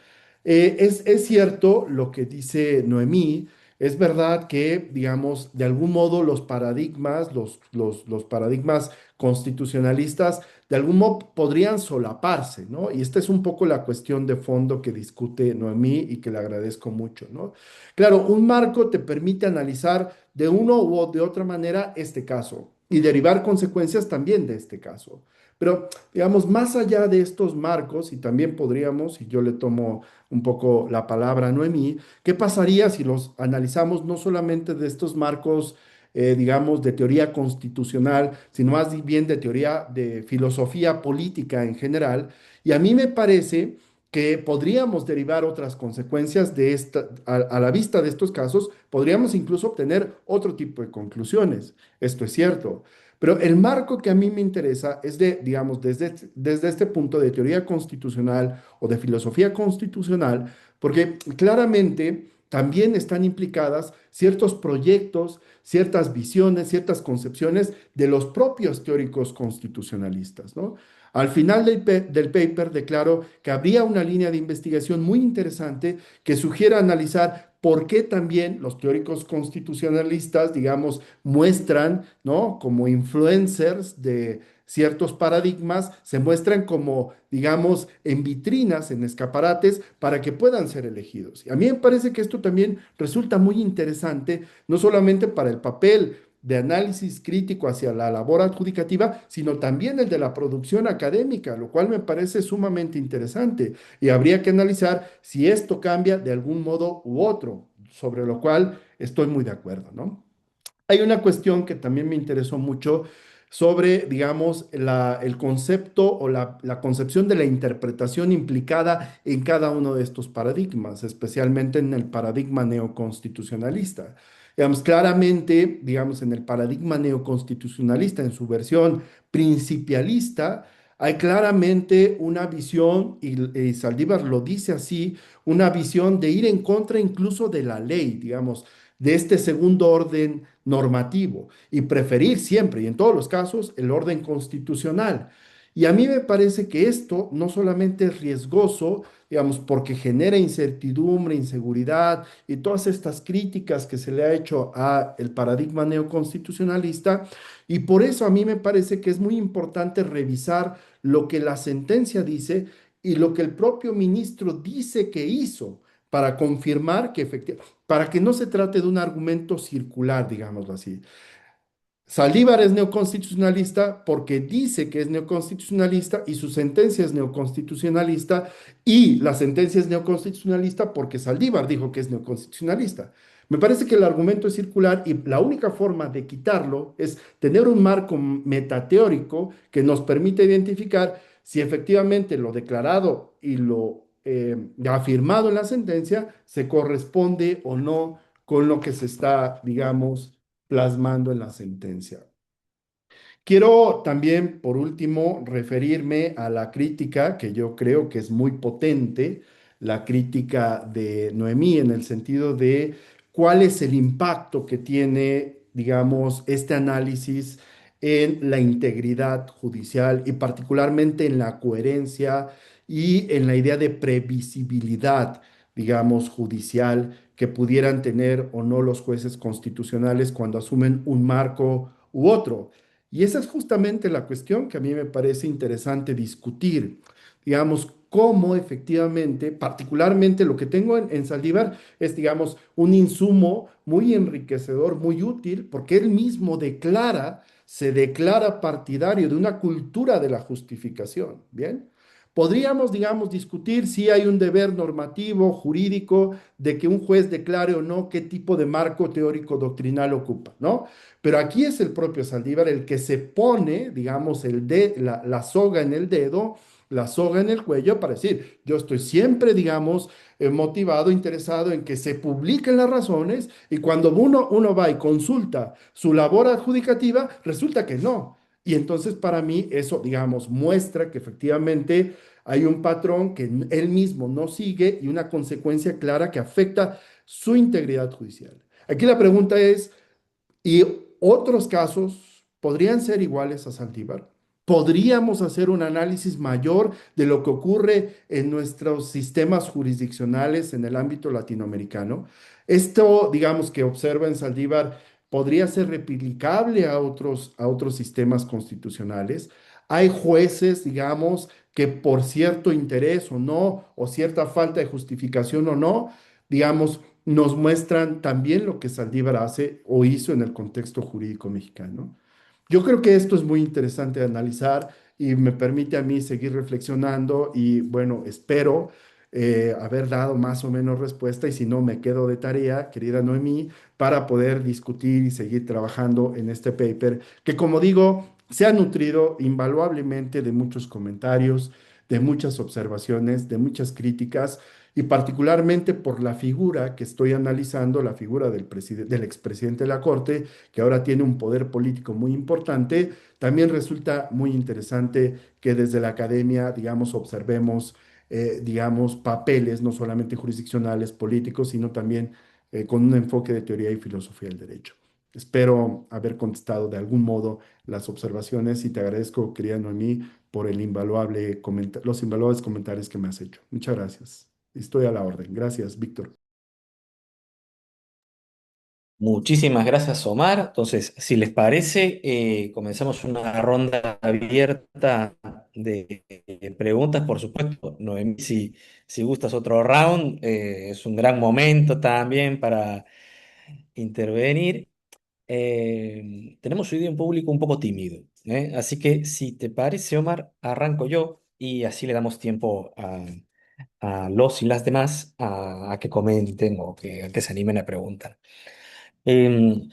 Es cierto lo que dice Noemí, es verdad que, digamos, de algún modo los paradigmas, los paradigmas constitucionalistas, de algún modo podrían solaparse, ¿no? Y esta es un poco la cuestión de fondo que discute Noemí y que le agradezco mucho, ¿no? Claro, un marco te permite analizar de uno u de otra manera este caso y derivar consecuencias también de este caso. Pero, digamos, más allá de estos marcos, y también podríamos, y yo le tomo un poco la palabra a Noemí, ¿qué pasaría si los analizamos no solamente de estos marcos, digamos, de teoría constitucional, sino más bien de teoría de filosofía política en general? Y a mí me parece que podríamos derivar otras consecuencias de esta, a la vista de estos casos, podríamos incluso obtener otro tipo de conclusiones. Esto es cierto. Pero el marco que a mí me interesa es de, digamos, desde este punto de teoría constitucional o de filosofía constitucional, porque claramente también están implicadas ciertos proyectos, ciertas visiones, ciertas concepciones de los propios teóricos constitucionalistas, ¿no? Al final del paper declaro que habría una línea de investigación muy interesante que sugiere analizar por qué también los teóricos constitucionalistas, digamos, muestran, ¿no? Como influencers de ciertos paradigmas, se muestran como, digamos, en vitrinas, en escaparates, para que puedan ser elegidos. Y a mí me parece que esto también resulta muy interesante, no solamente para el papel de análisis crítico hacia la labor adjudicativa, sino también el de la producción académica, lo cual me parece sumamente interesante. Y habría que analizar si esto cambia de algún modo u otro, sobre lo cual estoy muy de acuerdo, ¿no? Hay una cuestión que también me interesó mucho sobre, digamos, el concepto o la concepción de la interpretación implicada en cada uno de estos paradigmas, especialmente en el paradigma neoconstitucionalista. Digamos, claramente, digamos, en el paradigma neoconstitucionalista, en su versión principialista, hay claramente una visión, y Saldívar lo dice así, una visión de ir en contra incluso de la ley, digamos, de este segundo orden normativo y preferir siempre y en todos los casos el orden constitucional. Y a mí me parece que esto no solamente es riesgoso, digamos, porque genera incertidumbre, inseguridad y todas estas críticas que se le ha hecho a el paradigma neoconstitucionalista, y por eso a mí me parece que es muy importante revisar lo que la sentencia dice y lo que el propio ministro dice que hizo para confirmar que efectivamente, para que no se trate de un argumento circular, digámoslo así. Saldívar es neoconstitucionalista porque dice que es neoconstitucionalista y su sentencia es neoconstitucionalista y la sentencia es neoconstitucionalista porque Saldívar dijo que es neoconstitucionalista. Me parece que el argumento es circular y la única forma de quitarlo es tener un marco metateórico que nos permite identificar si efectivamente lo declarado y lo afirmado en la sentencia se corresponde o no con lo que se está, digamos, plasmando en la sentencia. Quiero también, por último, referirme a la crítica que yo creo que es muy potente, la crítica de Noemí en el sentido de cuál es el impacto que tiene, digamos, este análisis en la integridad judicial y particularmente en la coherencia y en la idea de previsibilidad, digamos, judicial que pudieran tener o no los jueces constitucionales cuando asumen un marco u otro. Y esa es justamente la cuestión que a mí me parece interesante discutir. Digamos, cómo efectivamente, particularmente lo que tengo en Saldívar es, digamos, un insumo muy enriquecedor, muy útil, porque él mismo se declara partidario de una cultura de la justificación. Bien. Podríamos, digamos, discutir si hay un deber normativo, jurídico, de que un juez declare o no qué tipo de marco teórico doctrinal ocupa, ¿no? Pero aquí es el propio Saldívar el que se pone, digamos, la soga en el dedo, la soga en el cuello para decir, yo estoy siempre, digamos, motivado, interesado en que se publiquen las razones y cuando uno va y consulta su labor adjudicativa, resulta que no. Y entonces para mí eso, digamos, muestra que efectivamente hay un patrón que él mismo no sigue y una consecuencia clara que afecta su integridad judicial. Aquí la pregunta es, ¿y otros casos podrían ser iguales a Saldívar? ¿Podríamos hacer un análisis mayor de lo que ocurre en nuestros sistemas jurisdiccionales en el ámbito latinoamericano? Esto, digamos, que observa en Saldívar, podría ser replicable a otros sistemas constitucionales. Hay jueces, digamos, que por cierto interés o no, o cierta falta de justificación o no, digamos, nos muestran también lo que Saldívar hace o hizo en el contexto jurídico mexicano. Yo creo que esto es muy interesante de analizar y me permite a mí seguir reflexionando y bueno, espero haber dado más o menos respuesta y si no me quedo de tarea, querida Noemí, para poder discutir y seguir trabajando en este paper que como digo, se ha nutrido invaluablemente de muchos comentarios, de muchas observaciones, de muchas críticas y particularmente por la figura que estoy analizando, la figura del expresidente de la Corte, que ahora tiene un poder político muy importante, también resulta muy interesante que desde la academia, digamos, observemos, digamos, papeles no solamente jurisdiccionales, políticos, sino también con un enfoque de teoría y filosofía del derecho. Espero haber contestado de algún modo las observaciones y te agradezco, querida Noemí, por los invaluables comentarios que me has hecho. Muchas gracias. Estoy a la orden. Gracias, Víctor. Muchísimas gracias, Omar. Entonces, si les parece, comenzamos una ronda abierta de preguntas, por supuesto. Noemí, si gustas otro round, es un gran momento también para intervenir. Tenemos hoy día un público un poco tímido, ¿eh? Así que, si te parece, Omar, arranco yo y así le damos tiempo a los y las demás a que comenten o a que se animen a preguntar. Em,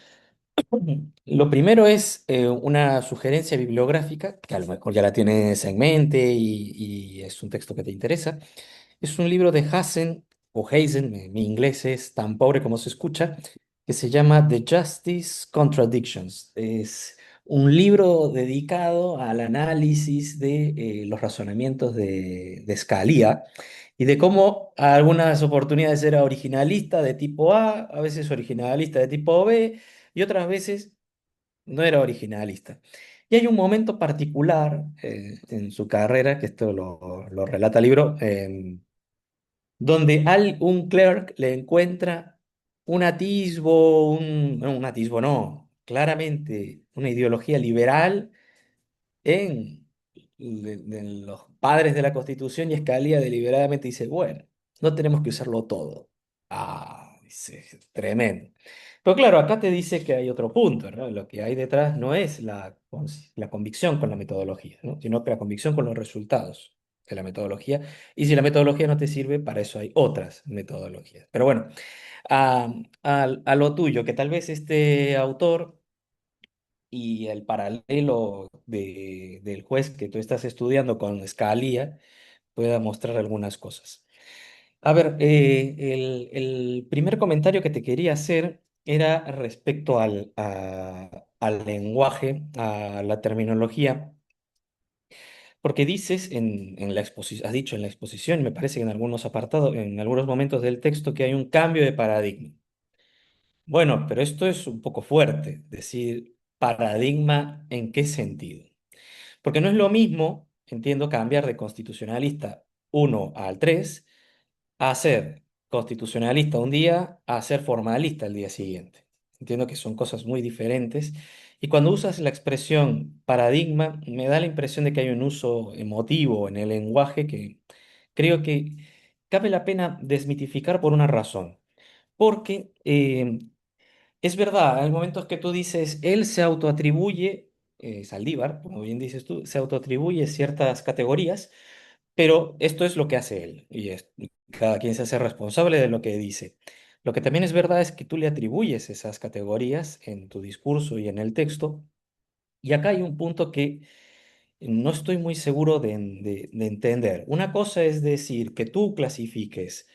lo primero es una sugerencia bibliográfica, que a lo mejor ya la tienes en mente y es un texto que te interesa. Es un libro de Hazen o Hazen, mi inglés es tan pobre como se escucha, que se llama The Justice Contradictions. Es un libro dedicado al análisis de los razonamientos de Scalia y de cómo a algunas oportunidades era originalista de tipo a veces originalista de tipo B y otras veces no era originalista. Y hay un momento particular en su carrera, que esto lo relata el libro, donde un clerk le encuentra un atisbo, no, un atisbo no, claramente una ideología liberal en, en los padres de la Constitución y Scalia deliberadamente dice, bueno, no tenemos que usarlo todo. Ah, dice, tremendo. Pero claro, acá te dice que hay otro punto, ¿no? Lo que hay detrás no es la convicción con la metodología, ¿no? Sino que la convicción con los resultados de la metodología. Y si la metodología no te sirve, para eso hay otras metodologías. Pero bueno, a lo tuyo, que tal vez este autor y el paralelo del juez que tú estás estudiando con Scalia pueda mostrar algunas cosas. A ver, el primer comentario que te quería hacer era respecto al lenguaje, a la terminología, porque dices en la exposición, has dicho en la exposición, me parece que en algunos apartados, en algunos momentos del texto, que hay un cambio de paradigma. Bueno, pero esto es un poco fuerte, decir paradigma, ¿en qué sentido? Porque no es lo mismo, entiendo, cambiar de constitucionalista 1 al 3 a ser constitucionalista un día a ser formalista el día siguiente. Entiendo que son cosas muy diferentes. Y cuando usas la expresión paradigma, me da la impresión de que hay un uso emotivo en el lenguaje que creo que cabe la pena desmitificar por una razón. Porque es verdad, hay momentos que tú dices, él se autoatribuye, Saldívar, como bien dices tú, se autoatribuye ciertas categorías, pero esto es lo que hace él, y cada quien se hace responsable de lo que dice. Lo que también es verdad es que tú le atribuyes esas categorías en tu discurso y en el texto, y acá hay un punto que no estoy muy seguro de entender. Una cosa es decir que tú clasifiques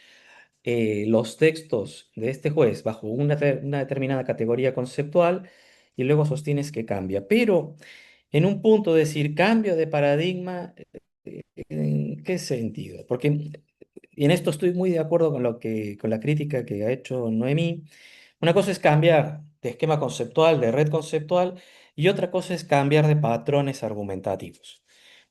los textos de este juez bajo una determinada categoría conceptual y luego sostienes que cambia. Pero en un punto decir cambio de paradigma, ¿en qué sentido? Porque, y en esto estoy muy de acuerdo con la crítica que ha hecho Noemí. Una cosa es cambiar de esquema conceptual, de red conceptual, y otra cosa es cambiar de patrones argumentativos.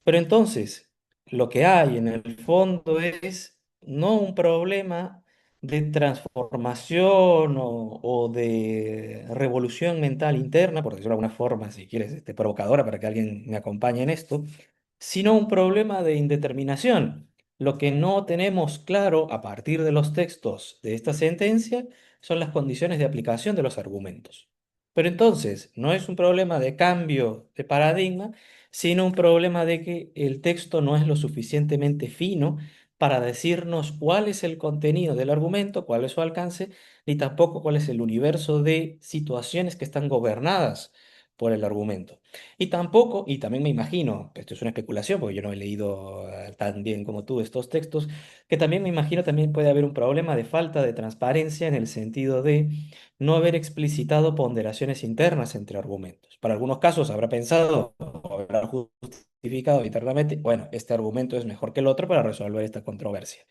Pero entonces, lo que hay en el fondo es no un problema de transformación o de revolución mental interna, por decirlo de alguna forma, si quieres, provocadora para que alguien me acompañe en esto, sino un problema de indeterminación. Lo que no tenemos claro a partir de los textos de esta sentencia son las condiciones de aplicación de los argumentos. Pero entonces, no es un problema de cambio de paradigma, sino un problema de que el texto no es lo suficientemente fino para decirnos cuál es el contenido del argumento, cuál es su alcance, ni tampoco cuál es el universo de situaciones que están gobernadas por el argumento. Y tampoco, y también me imagino, esto es una especulación porque yo no he leído tan bien como tú estos textos, que también me imagino también puede haber un problema de falta de transparencia en el sentido de no haber explicitado ponderaciones internas entre argumentos. Para algunos casos habrá pensado o habrá justificado internamente, bueno, este argumento es mejor que el otro para resolver esta controversia.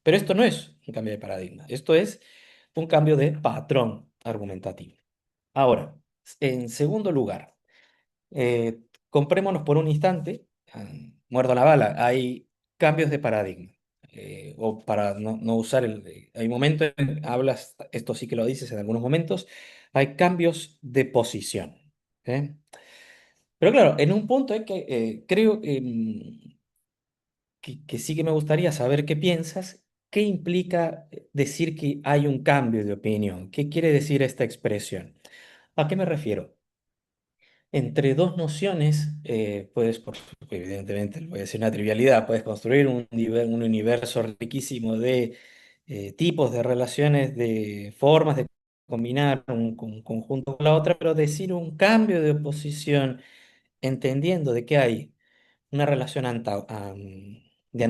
Pero esto no es un cambio de paradigma, esto es un cambio de patrón argumentativo. Ahora, en segundo lugar, comprémonos por un instante, muerdo la bala, hay cambios de paradigma. O para no usar hay momentos, hablas, esto sí que lo dices en algunos momentos, hay cambios de posición. ¿Eh? Pero claro, en un punto es que creo que sí que me gustaría saber qué piensas, qué implica decir que hay un cambio de opinión, qué quiere decir esta expresión. ¿A qué me refiero? Entre dos nociones, puedes, evidentemente, voy a decir una trivialidad, puedes construir un universo riquísimo de tipos de relaciones, de formas de combinar un conjunto con la otra, pero decir un cambio de oposición, entendiendo de que hay una relación de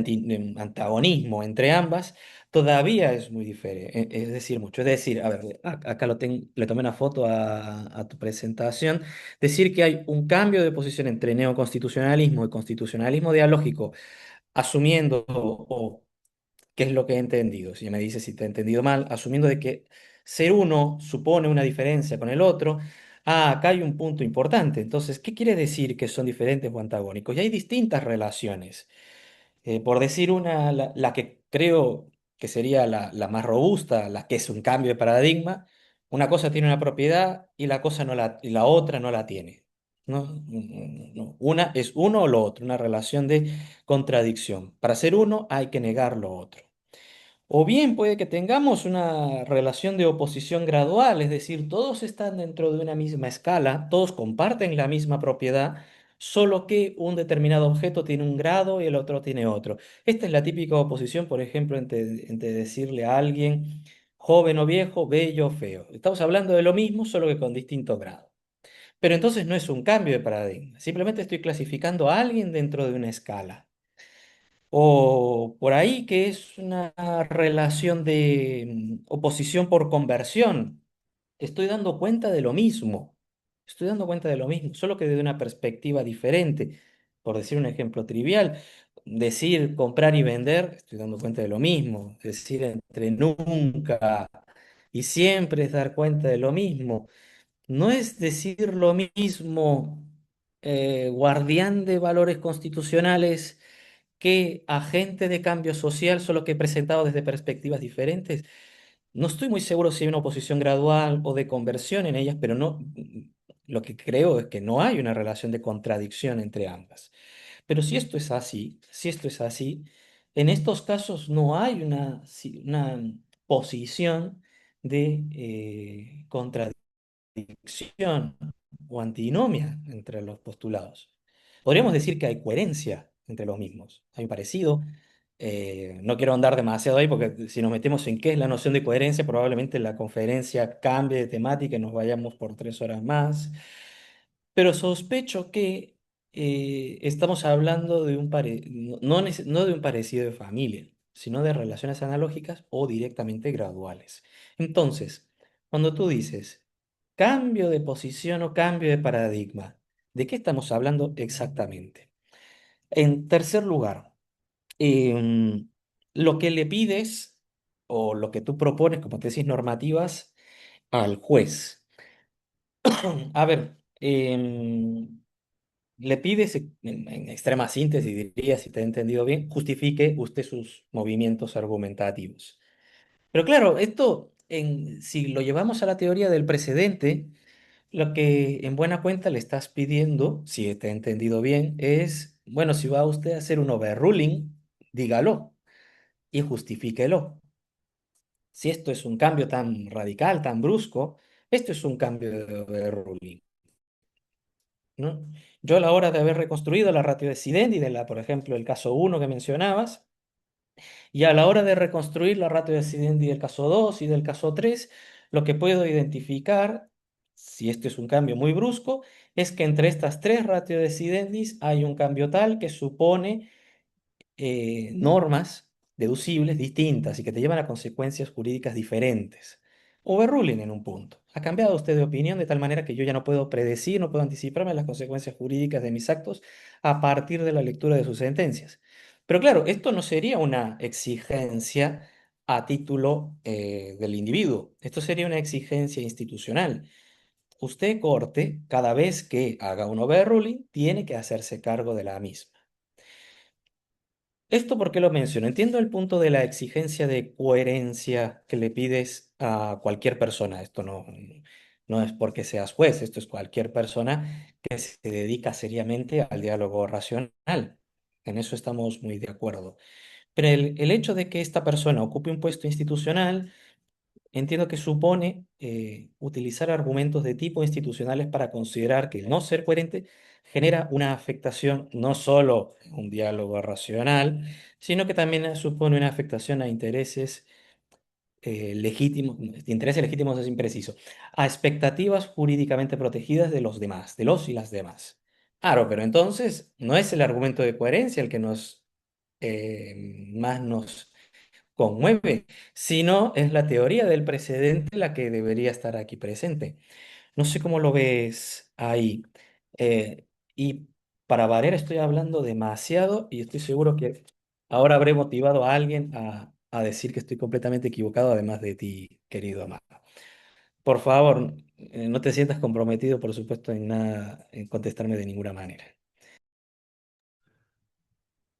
antagonismo entre ambas, todavía es muy diferente, es decir, mucho. Es decir, a ver, acá le tomé una foto a tu presentación, decir que hay un cambio de posición entre neoconstitucionalismo y constitucionalismo dialógico, asumiendo o qué es lo que he entendido, si me dices si te he entendido mal, asumiendo de que ser uno supone una diferencia con el otro. Acá hay un punto importante. Entonces, ¿qué quiere decir que son diferentes o antagónicos? Y hay distintas relaciones. Por decir una, la que creo que sería la más robusta, la que es un cambio de paradigma, una cosa tiene una propiedad y y la otra no la tiene. ¿No? No. Una es uno o lo otro, una relación de contradicción. Para ser uno hay que negar lo otro. O bien puede que tengamos una relación de oposición gradual, es decir, todos están dentro de una misma escala, todos comparten la misma propiedad, solo que un determinado objeto tiene un grado y el otro tiene otro. Esta es la típica oposición, por ejemplo, entre decirle a alguien joven o viejo, bello o feo. Estamos hablando de lo mismo, solo que con distinto grado. Pero entonces no es un cambio de paradigma, simplemente estoy clasificando a alguien dentro de una escala. O por ahí que es una relación de oposición por conversión. Estoy dando cuenta de lo mismo. Estoy dando cuenta de lo mismo, solo que desde una perspectiva diferente. Por decir un ejemplo trivial, decir comprar y vender, estoy dando cuenta de lo mismo. Decir entre nunca y siempre es dar cuenta de lo mismo. No es decir lo mismo, guardián de valores constitucionales, que agente de cambio social, solo que presentado desde perspectivas diferentes. No estoy muy seguro si hay una oposición gradual o de conversión en ellas, pero no, lo que creo es que no hay una relación de contradicción entre ambas. Pero si esto es así, si esto es así, en estos casos no hay una posición de contradicción o antinomia entre los postulados. Podríamos decir que hay coherencia entre los mismos, hay un parecido. No quiero andar demasiado ahí porque si nos metemos en qué es la noción de coherencia, probablemente la conferencia cambie de temática y nos vayamos por 3 horas más. Pero sospecho que estamos hablando de no de un parecido de familia, sino de relaciones analógicas o directamente graduales. Entonces, cuando tú dices cambio de posición o cambio de paradigma, ¿de qué estamos hablando exactamente? En tercer lugar, em, lo que le pides o lo que tú propones como tesis normativas al juez. A ver, le pides, en extrema síntesis, diría, si te he entendido bien, justifique usted sus movimientos argumentativos. Pero claro, esto, si lo llevamos a la teoría del precedente, lo que en buena cuenta le estás pidiendo, si te he entendido bien, es, bueno, si va usted a hacer un overruling, dígalo y justifíquelo. Si esto es un cambio tan radical, tan brusco, esto es un cambio de overruling, ¿no? Yo a la hora de haber reconstruido la ratio decidendi por ejemplo, el caso uno que mencionabas, y a la hora de reconstruir la ratio decidendi del caso 2 y del caso 3, lo que puedo identificar, si este es un cambio muy brusco, es que entre estas tres ratio decidendis hay un cambio tal que supone normas deducibles distintas y que te llevan a consecuencias jurídicas diferentes. Overruling en un punto. Ha cambiado usted de opinión de tal manera que yo ya no puedo predecir, no puedo anticiparme a las consecuencias jurídicas de mis actos a partir de la lectura de sus sentencias. Pero claro, esto no sería una exigencia a título del individuo. Esto sería una exigencia institucional. Usted, corte, cada vez que haga un overruling, tiene que hacerse cargo de la misma. ¿Esto por qué lo menciono? Entiendo el punto de la exigencia de coherencia que le pides a cualquier persona. Esto no es porque seas juez, esto es cualquier persona que se dedica seriamente al diálogo racional. En eso estamos muy de acuerdo. Pero el hecho de que esta persona ocupe un puesto institucional, entiendo que supone utilizar argumentos de tipo institucionales para considerar que el no ser coherente genera una afectación no solo a un diálogo racional, sino que también supone una afectación a intereses legítimos, intereses legítimos es impreciso, a expectativas jurídicamente protegidas de los demás, de los y las demás. Claro, pero entonces no es el argumento de coherencia el que más nos conmueve, sino es la teoría del precedente la que debería estar aquí presente. No sé cómo lo ves ahí. Y para variar estoy hablando demasiado y estoy seguro que ahora habré motivado a alguien a decir que estoy completamente equivocado, además de ti, querido Amado. Por favor, no te sientas comprometido, por supuesto, en nada, en contestarme de ninguna manera.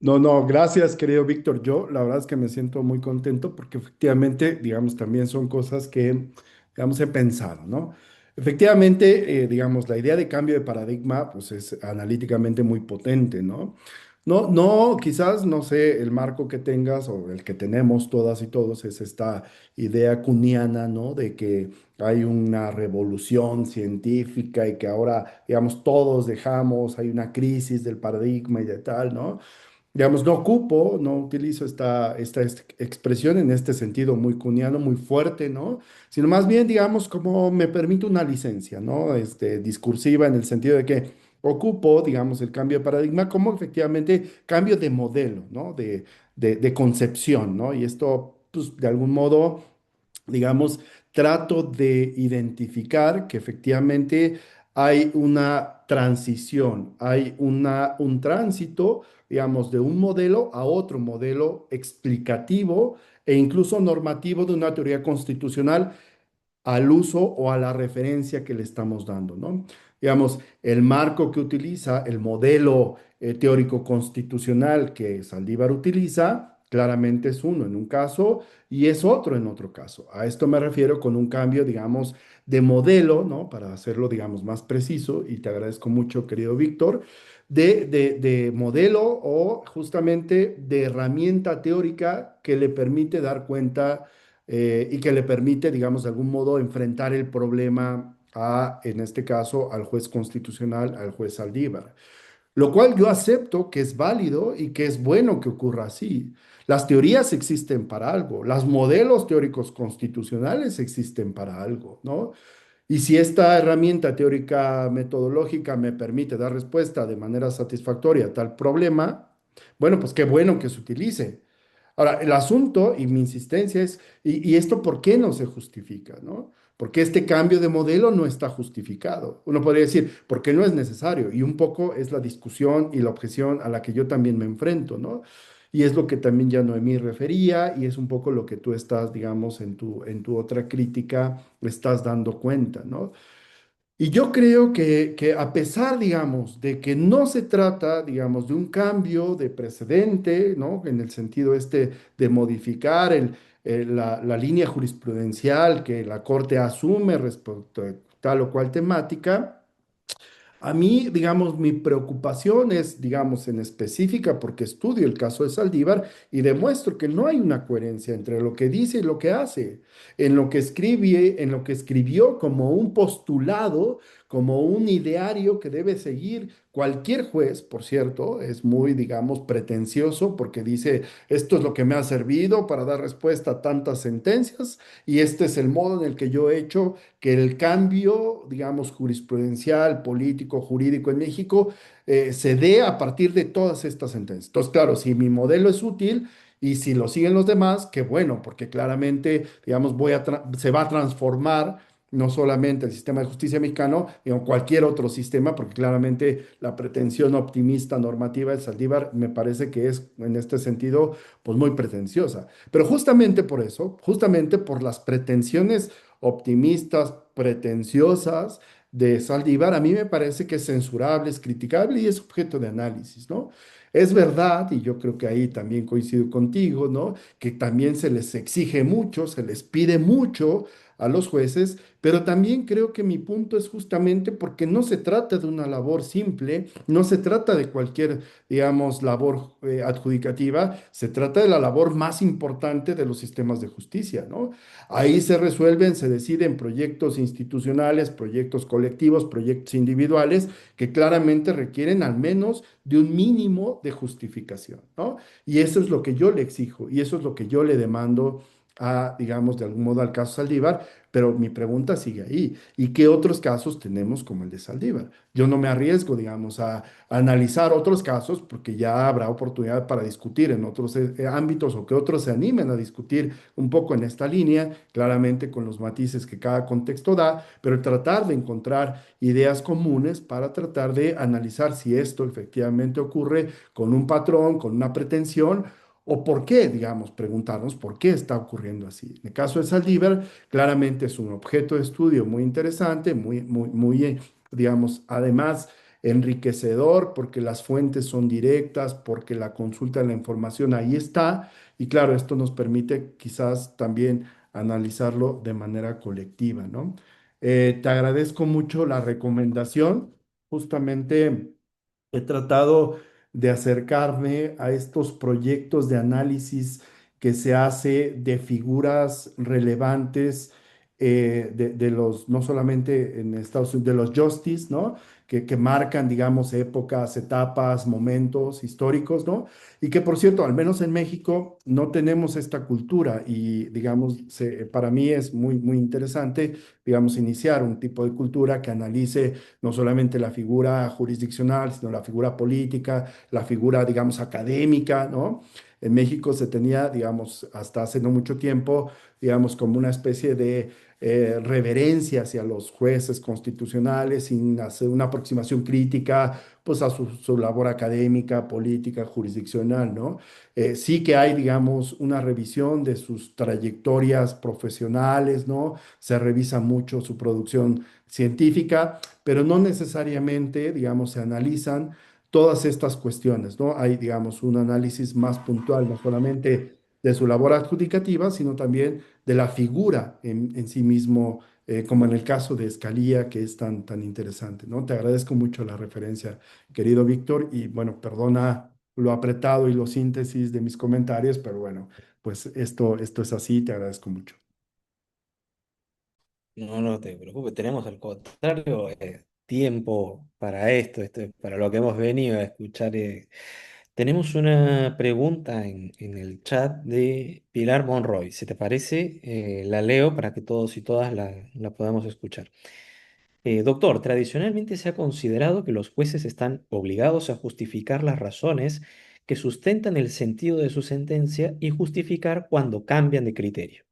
No, no, gracias, querido Víctor. Yo la verdad es que me siento muy contento porque efectivamente, digamos, también son cosas que, digamos, he pensado, ¿no? Efectivamente, digamos, la idea de cambio de paradigma, pues es analíticamente muy potente, ¿no? No, no, quizás, no sé, el marco que tengas o el que tenemos todas y todos es esta idea cuniana, ¿no? De que hay una revolución científica y que ahora, digamos, todos dejamos, hay una crisis del paradigma y de tal, ¿no? Digamos, no ocupo, no utilizo esta expresión en este sentido muy cuniano, muy fuerte, ¿no? Sino más bien, digamos, como me permite una licencia, ¿no? Discursiva en el sentido de que ocupo, digamos, el cambio de paradigma como efectivamente cambio de modelo, ¿no? De concepción, ¿no? Y esto, pues, de algún modo, digamos, trato de identificar que efectivamente hay una transición, hay un tránsito, digamos, de un modelo a otro modelo explicativo e incluso normativo de una teoría constitucional al uso o a la referencia que le estamos dando, ¿no? Digamos, el marco que utiliza, el modelo teórico constitucional que Saldívar utiliza, claramente es uno en un caso y es otro en otro caso. A esto me refiero con un cambio, digamos, de modelo, ¿no? Para hacerlo, digamos, más preciso, y te agradezco mucho, querido Víctor, de modelo o justamente de herramienta teórica que le permite dar cuenta y que le permite, digamos, de algún modo enfrentar el problema a, en este caso, al juez constitucional, al juez Saldívar. Lo cual yo acepto que es válido y que es bueno que ocurra así. Las teorías existen para algo, los modelos teóricos constitucionales existen para algo, ¿no? Y si esta herramienta teórica metodológica me permite dar respuesta de manera satisfactoria a tal problema, bueno, pues qué bueno que se utilice. Ahora, el asunto y mi insistencia es, ¿y esto por qué no se justifica, no? Porque este cambio de modelo no está justificado. Uno podría decir, porque no es necesario. Y un poco es la discusión y la objeción a la que yo también me enfrento, ¿no? Y es lo que también ya Noemí refería y es un poco lo que tú estás, digamos, en tu otra crítica, estás dando cuenta, ¿no? Y yo creo que a pesar, digamos, de que no se trata, digamos, de un cambio de precedente, ¿no? En el sentido este de modificar la línea jurisprudencial que la Corte asume respecto a tal o cual temática, a mí, digamos, mi preocupación es, digamos, en específica, porque estudio el caso de Saldívar y demuestro que no hay una coherencia entre lo que dice y lo que hace, en lo que escribió como un postulado, como un ideario que debe seguir cualquier juez, por cierto, es muy, digamos, pretencioso porque dice, esto es lo que me ha servido para dar respuesta a tantas sentencias y este es el modo en el que yo he hecho que el cambio, digamos, jurisprudencial, político, jurídico en México se dé a partir de todas estas sentencias. Entonces, claro, si mi modelo es útil y si lo siguen los demás, qué bueno, porque claramente, digamos, se va a transformar no solamente el sistema de justicia mexicano, sino cualquier otro sistema, porque claramente la pretensión optimista normativa de Saldívar me parece que es, en este sentido, pues muy pretenciosa. Pero justamente por eso, justamente por las pretensiones optimistas, pretenciosas de Saldívar, a mí me parece que es censurable, es criticable y es objeto de análisis, ¿no? Es verdad, y yo creo que ahí también coincido contigo, ¿no? Que también se les exige mucho, se les pide mucho a los jueces, pero también creo que mi punto es justamente porque no se trata de una labor simple, no se trata de cualquier, digamos, labor adjudicativa, se trata de la labor más importante de los sistemas de justicia, ¿no? Ahí se resuelven, se deciden proyectos institucionales, proyectos colectivos, proyectos individuales que claramente requieren al menos de un mínimo de justificación, ¿no? Y eso es lo que yo le exijo y eso es lo que yo le demando a, digamos, de algún modo al caso Saldívar, pero mi pregunta sigue ahí. ¿Y qué otros casos tenemos como el de Saldívar? Yo no me arriesgo, digamos, a analizar otros casos porque ya habrá oportunidad para discutir en otros ámbitos o que otros se animen a discutir un poco en esta línea, claramente con los matices que cada contexto da, pero tratar de encontrar ideas comunes para tratar de analizar si esto efectivamente ocurre con un patrón, con una pretensión. ¿O por qué, digamos, preguntarnos por qué está ocurriendo así? En el caso de Saldívar, claramente es un objeto de estudio muy interesante, digamos, además enriquecedor, porque las fuentes son directas, porque la consulta de la información ahí está, y claro, esto nos permite quizás también analizarlo de manera colectiva, ¿no? Te agradezco mucho la recomendación, justamente he tratado de acercarme a estos proyectos de análisis que se hace de figuras relevantes de los, no solamente en Estados Unidos, de los justice, ¿no? que marcan, digamos, épocas, etapas, momentos históricos, ¿no? Y que, por cierto, al menos en México no tenemos esta cultura y, digamos, para mí es muy, muy interesante, digamos, iniciar un tipo de cultura que analice no solamente la figura jurisdiccional, sino la figura política, la figura, digamos, académica, ¿no? En México se tenía, digamos, hasta hace no mucho tiempo, digamos, como una especie de reverencia hacia los jueces constitucionales sin hacer una aproximación crítica, pues a su labor académica, política, jurisdiccional, ¿no? Sí que hay, digamos, una revisión de sus trayectorias profesionales, ¿no? Se revisa mucho su producción científica, pero no necesariamente, digamos, se analizan todas estas cuestiones, ¿no? Hay, digamos, un análisis más puntual, no solamente de su labor adjudicativa, sino también de la figura en sí mismo, como en el caso de Escalía, que es tan, tan interesante, ¿no? Te agradezco mucho la referencia, querido Víctor, y bueno, perdona lo apretado y lo síntesis de mis comentarios, pero bueno, pues esto es así, te agradezco mucho. No, no te preocupes, tenemos al contrario tiempo para esto es para lo que hemos venido a escuchar. Tenemos una pregunta en el chat de Pilar Monroy. Si te parece, la leo para que todos y todas la podamos escuchar. Doctor, tradicionalmente se ha considerado que los jueces están obligados a justificar las razones que sustentan el sentido de su sentencia y justificar cuando cambian de criterio.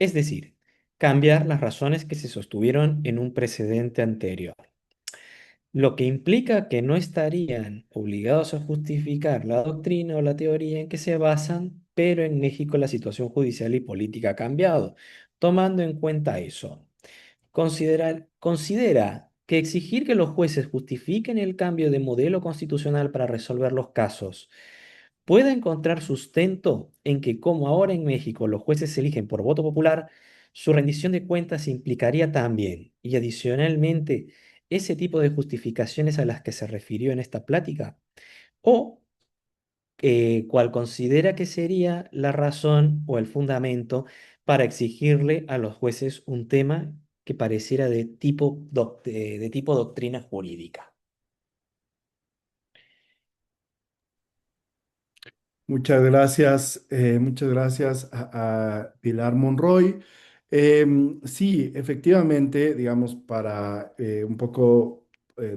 Es decir, cambiar las razones que se sostuvieron en un precedente anterior, lo que implica que no estarían obligados a justificar la doctrina o la teoría en que se basan, pero en México la situación judicial y política ha cambiado. Tomando en cuenta eso, considera que exigir que los jueces justifiquen el cambio de modelo constitucional para resolver los casos pueda encontrar sustento en que, como ahora en México los jueces se eligen por voto popular, su rendición de cuentas implicaría también, y adicionalmente, ese tipo de justificaciones a las que se refirió en esta plática, o cuál considera que sería la razón o el fundamento para exigirle a los jueces un tema que pareciera de tipo doctrina jurídica. Muchas gracias a Pilar Monroy. Sí, efectivamente, digamos, para un poco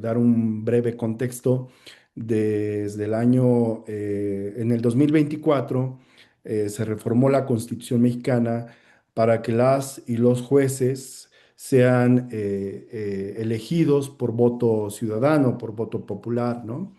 dar un breve contexto, desde el año, en el 2024, se reformó la Constitución mexicana para que las y los jueces sean elegidos por voto ciudadano, por voto popular, ¿no?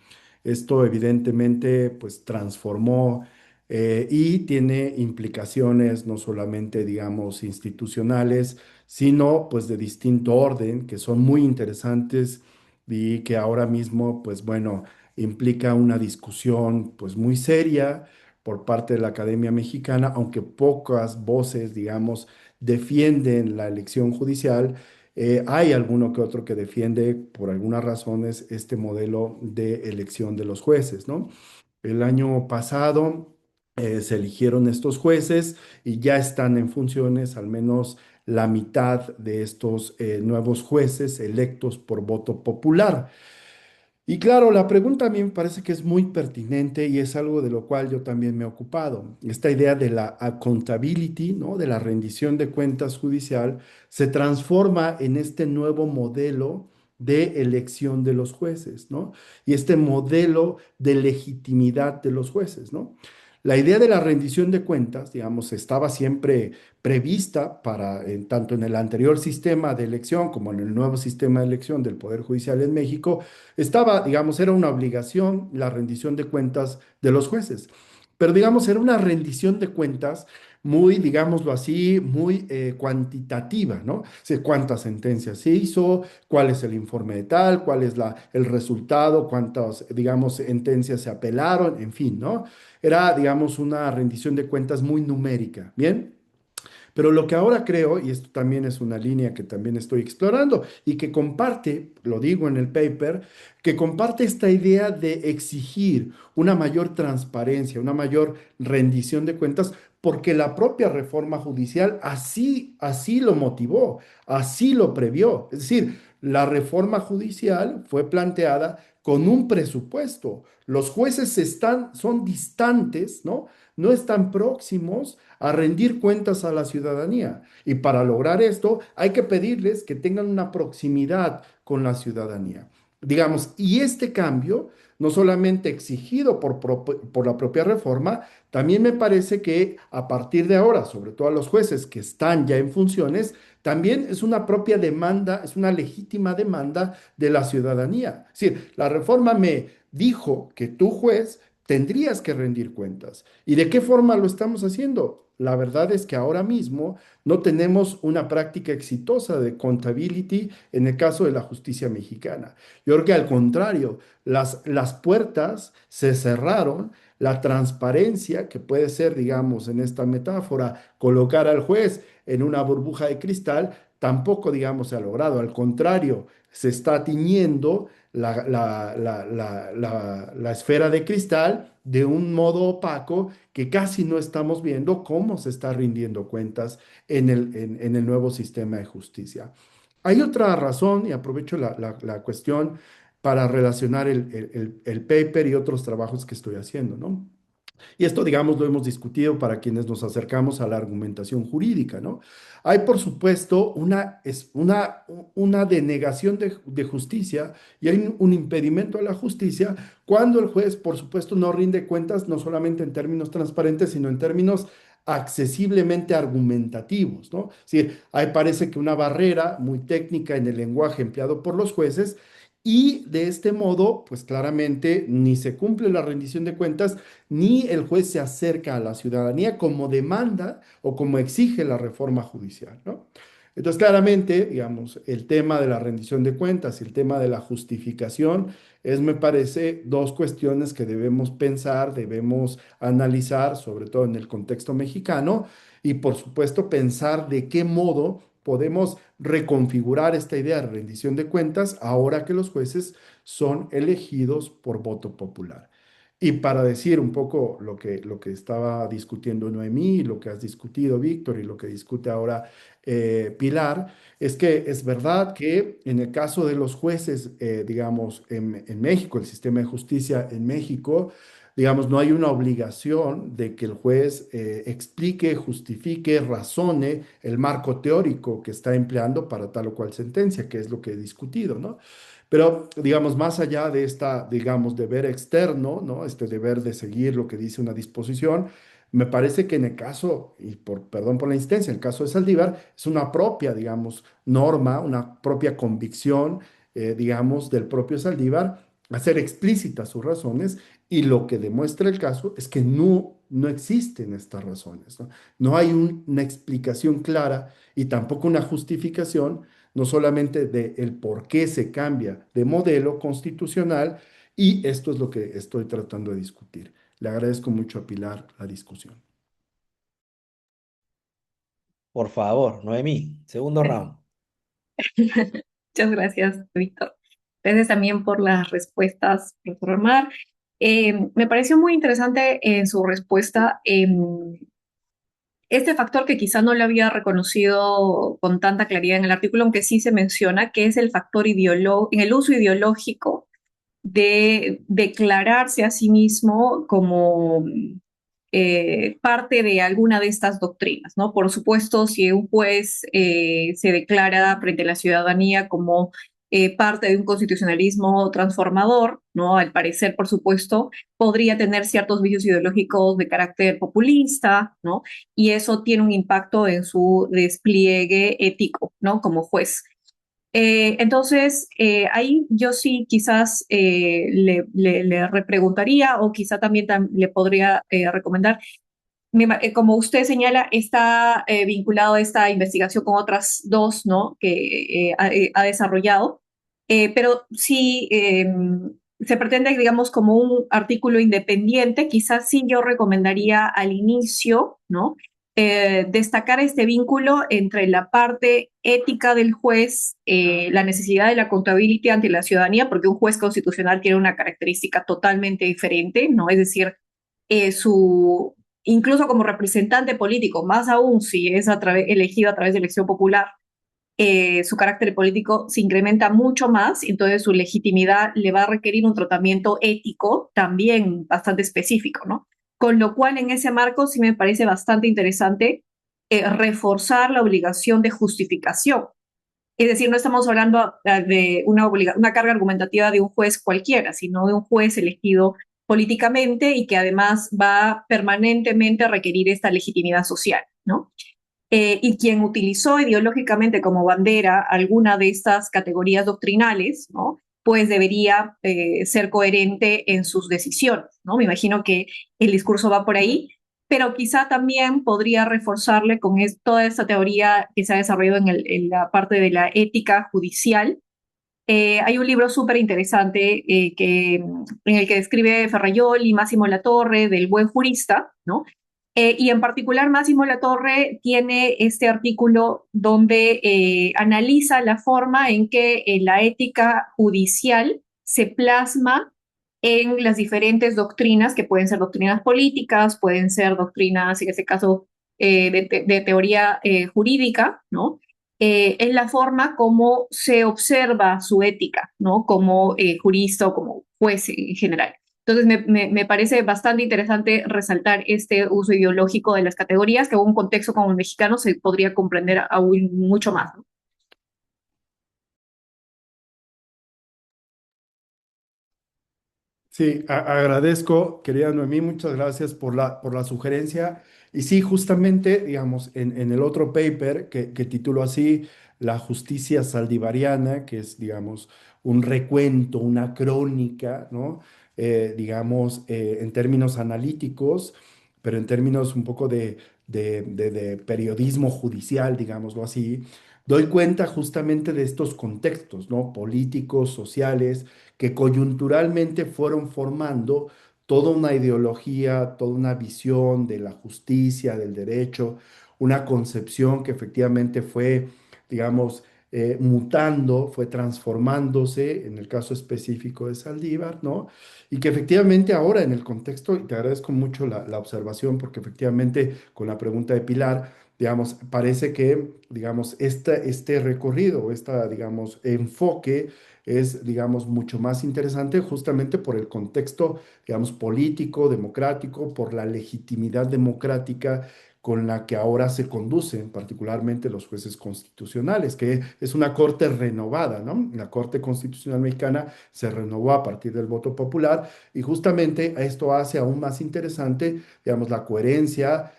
Esto evidentemente pues transformó y tiene implicaciones no solamente, digamos, institucionales, sino pues de distinto orden, que son muy interesantes y que ahora mismo pues bueno, implica una discusión pues muy seria por parte de la Academia Mexicana, aunque pocas voces, digamos, defienden la elección judicial. Hay alguno que otro que defiende por algunas razones este modelo de elección de los jueces, ¿no? El año pasado se eligieron estos jueces y ya están en funciones al menos la mitad de estos nuevos jueces electos por voto popular. Y claro, la pregunta a mí me parece que es muy pertinente y es algo de lo cual yo también me he ocupado. Esta idea de la accountability, ¿no? De la rendición de cuentas judicial, se transforma en este nuevo modelo de elección de los jueces, ¿no? Y este modelo de legitimidad de los jueces, ¿no? La idea de la rendición de cuentas, digamos, estaba siempre prevista para, tanto en el anterior sistema de elección como en el nuevo sistema de elección del Poder Judicial en México, estaba, digamos, era una obligación la rendición de cuentas de los jueces. Pero, digamos, era una rendición de cuentas muy, digámoslo así, muy cuantitativa, ¿no? O sea, cuántas sentencias se hizo, cuál es el informe de tal, cuál es el resultado, cuántas, digamos, sentencias se apelaron, en fin, ¿no? Era, digamos, una rendición de cuentas muy numérica, ¿bien? Pero lo que ahora creo, y esto también es una línea que también estoy explorando y que comparte, lo digo en el paper, que comparte esta idea de exigir una mayor transparencia, una mayor rendición de cuentas, porque la propia reforma judicial así lo motivó, así lo previó. Es decir, La reforma judicial fue planteada con un presupuesto. Los jueces son distantes, ¿no? No están próximos a rendir cuentas a la ciudadanía. Y para lograr esto hay que pedirles que tengan una proximidad con la ciudadanía. Digamos, y este cambio, no solamente exigido por la propia reforma, también me parece que a partir de ahora, sobre todo a los jueces que están ya en funciones, también es una propia demanda, es una legítima demanda de la ciudadanía. Es decir, la reforma me dijo que tú, juez, tendrías que rendir cuentas. ¿Y de qué forma lo estamos haciendo? La verdad es que ahora mismo no tenemos una práctica exitosa de accountability en el caso de la justicia mexicana. Yo creo que al contrario, las puertas se cerraron, la transparencia, que puede ser, digamos, en esta metáfora, colocar al juez en una burbuja de cristal, tampoco, digamos, se ha logrado. Al contrario, se está tiñendo la esfera de cristal de un modo opaco que casi no estamos viendo cómo se está rindiendo cuentas en el nuevo sistema de justicia. Hay otra razón, y aprovecho la cuestión para relacionar el paper y otros trabajos que estoy haciendo, ¿no? Y esto, digamos, lo hemos discutido para quienes nos acercamos a la argumentación jurídica, ¿no? Hay, por supuesto, una denegación de justicia y hay un impedimento a la justicia cuando el juez, por supuesto, no rinde cuentas no solamente en términos transparentes, sino en términos accesiblemente argumentativos, ¿no? Es decir, ahí parece que una barrera muy técnica en el lenguaje empleado por los jueces y de este modo, pues claramente ni se cumple la rendición de cuentas, ni el juez se acerca a la ciudadanía como demanda o como exige la reforma judicial, ¿no? Entonces, claramente, digamos, el tema de la rendición de cuentas y el tema de la justificación es, me parece, dos cuestiones que debemos pensar, debemos analizar, sobre todo en el contexto mexicano, y por supuesto pensar de qué modo podemos reconfigurar esta idea de rendición de cuentas ahora que los jueces son elegidos por voto popular. Y para decir un poco lo que estaba discutiendo Noemí, lo que has discutido Víctor y lo que discute ahora Pilar, es que es verdad que en el caso de los jueces, digamos, en México, el sistema de justicia en México, digamos, no hay una obligación de que el juez explique, justifique, razone el marco teórico que está empleando para tal o cual sentencia, que es lo que he discutido, ¿no? Pero, digamos, más allá de esta, digamos, deber externo, ¿no? Este deber de seguir lo que dice una disposición, me parece que en el caso, y perdón por la insistencia, en el caso de Saldívar, es una propia, digamos, norma, una propia convicción, digamos, del propio Saldívar, hacer explícitas sus razones, y lo que demuestra el caso es que no existen estas razones, ¿no? No hay una explicación clara y tampoco una justificación no solamente de el por qué se cambia de modelo constitucional, y esto es lo que estoy tratando de discutir. Le agradezco mucho a Pilar la discusión. Por favor, Noemí, segundo round. Muchas gracias, Víctor. Gracias también por las respuestas, profesor Omar. Me pareció muy interesante en su respuesta este factor que quizá no lo había reconocido con tanta claridad en el artículo, aunque sí se menciona, que es el factor en el uso ideológico de declararse a sí mismo como parte de alguna de estas doctrinas, ¿no? Por supuesto, si un juez se declara frente a la ciudadanía como parte de un constitucionalismo transformador, ¿no? Al parecer, por supuesto, podría tener ciertos vicios ideológicos de carácter populista, ¿no? Y eso tiene un impacto en su despliegue ético, ¿no? Como juez. Entonces, ahí yo sí quizás le repreguntaría o quizá también le podría recomendar. Como usted señala, está vinculado a esta investigación con otras dos, ¿no? Que ha desarrollado, pero si se pretende, digamos, como un artículo independiente, quizás sí yo recomendaría al inicio, ¿no? Destacar este vínculo entre la parte ética del juez, la necesidad de la accountability ante la ciudadanía, porque un juez constitucional tiene una característica totalmente diferente, ¿no? Es decir, su, incluso como representante político, más aún si es elegido a través de elección popular, su carácter político se incrementa mucho más, entonces su legitimidad le va a requerir un tratamiento ético también bastante específico, ¿no? Con lo cual, en ese marco sí me parece bastante interesante reforzar la obligación de justificación. Es decir, no estamos hablando de una carga argumentativa de un juez cualquiera, sino de un juez elegido políticamente y que además va permanentemente a requerir esta legitimidad social, ¿no? Y quien utilizó ideológicamente como bandera alguna de estas categorías doctrinales, ¿no? Pues debería ser coherente en sus decisiones, ¿no? Me imagino que el discurso va por ahí, pero quizá también podría reforzarle con toda esta teoría que se ha desarrollado en la parte de la ética judicial. Hay un libro súper interesante en el que describe Ferrayol y Máximo Latorre del buen jurista, ¿no? Y en particular, Máximo Latorre tiene este artículo donde analiza la forma en que la ética judicial se plasma en las diferentes doctrinas, que pueden ser doctrinas políticas, pueden ser doctrinas, en este caso, de teoría jurídica, ¿no? Es la forma como se observa su ética, ¿no? Como jurista o como juez en general. Entonces, me parece bastante interesante resaltar este uso ideológico de las categorías, que en un contexto como el mexicano se podría comprender aún mucho más, ¿no? Sí, agradezco, querida Noemí, muchas gracias por la sugerencia. Y sí, justamente, digamos, en el otro paper que titulo así, La justicia saldivariana, que es, digamos, un recuento, una crónica, ¿no? Digamos, en términos analíticos, pero en términos un poco de periodismo judicial, digámoslo así, doy cuenta justamente de estos contextos, ¿no? Políticos, sociales que coyunturalmente fueron formando toda una ideología, toda una visión de la justicia, del derecho, una concepción que efectivamente fue, digamos, mutando, fue transformándose, en el caso específico de Saldívar, ¿no? Y que efectivamente ahora en el contexto, y te agradezco mucho la observación, porque efectivamente con la pregunta de Pilar, digamos, parece que, digamos, este recorrido, esta, digamos, enfoque es, digamos, mucho más interesante justamente por el contexto, digamos, político, democrático, por la legitimidad democrática con la que ahora se conducen, particularmente los jueces constitucionales, que es una corte renovada, ¿no? La Corte Constitucional Mexicana se renovó a partir del voto popular y justamente esto hace aún más interesante, digamos, la coherencia,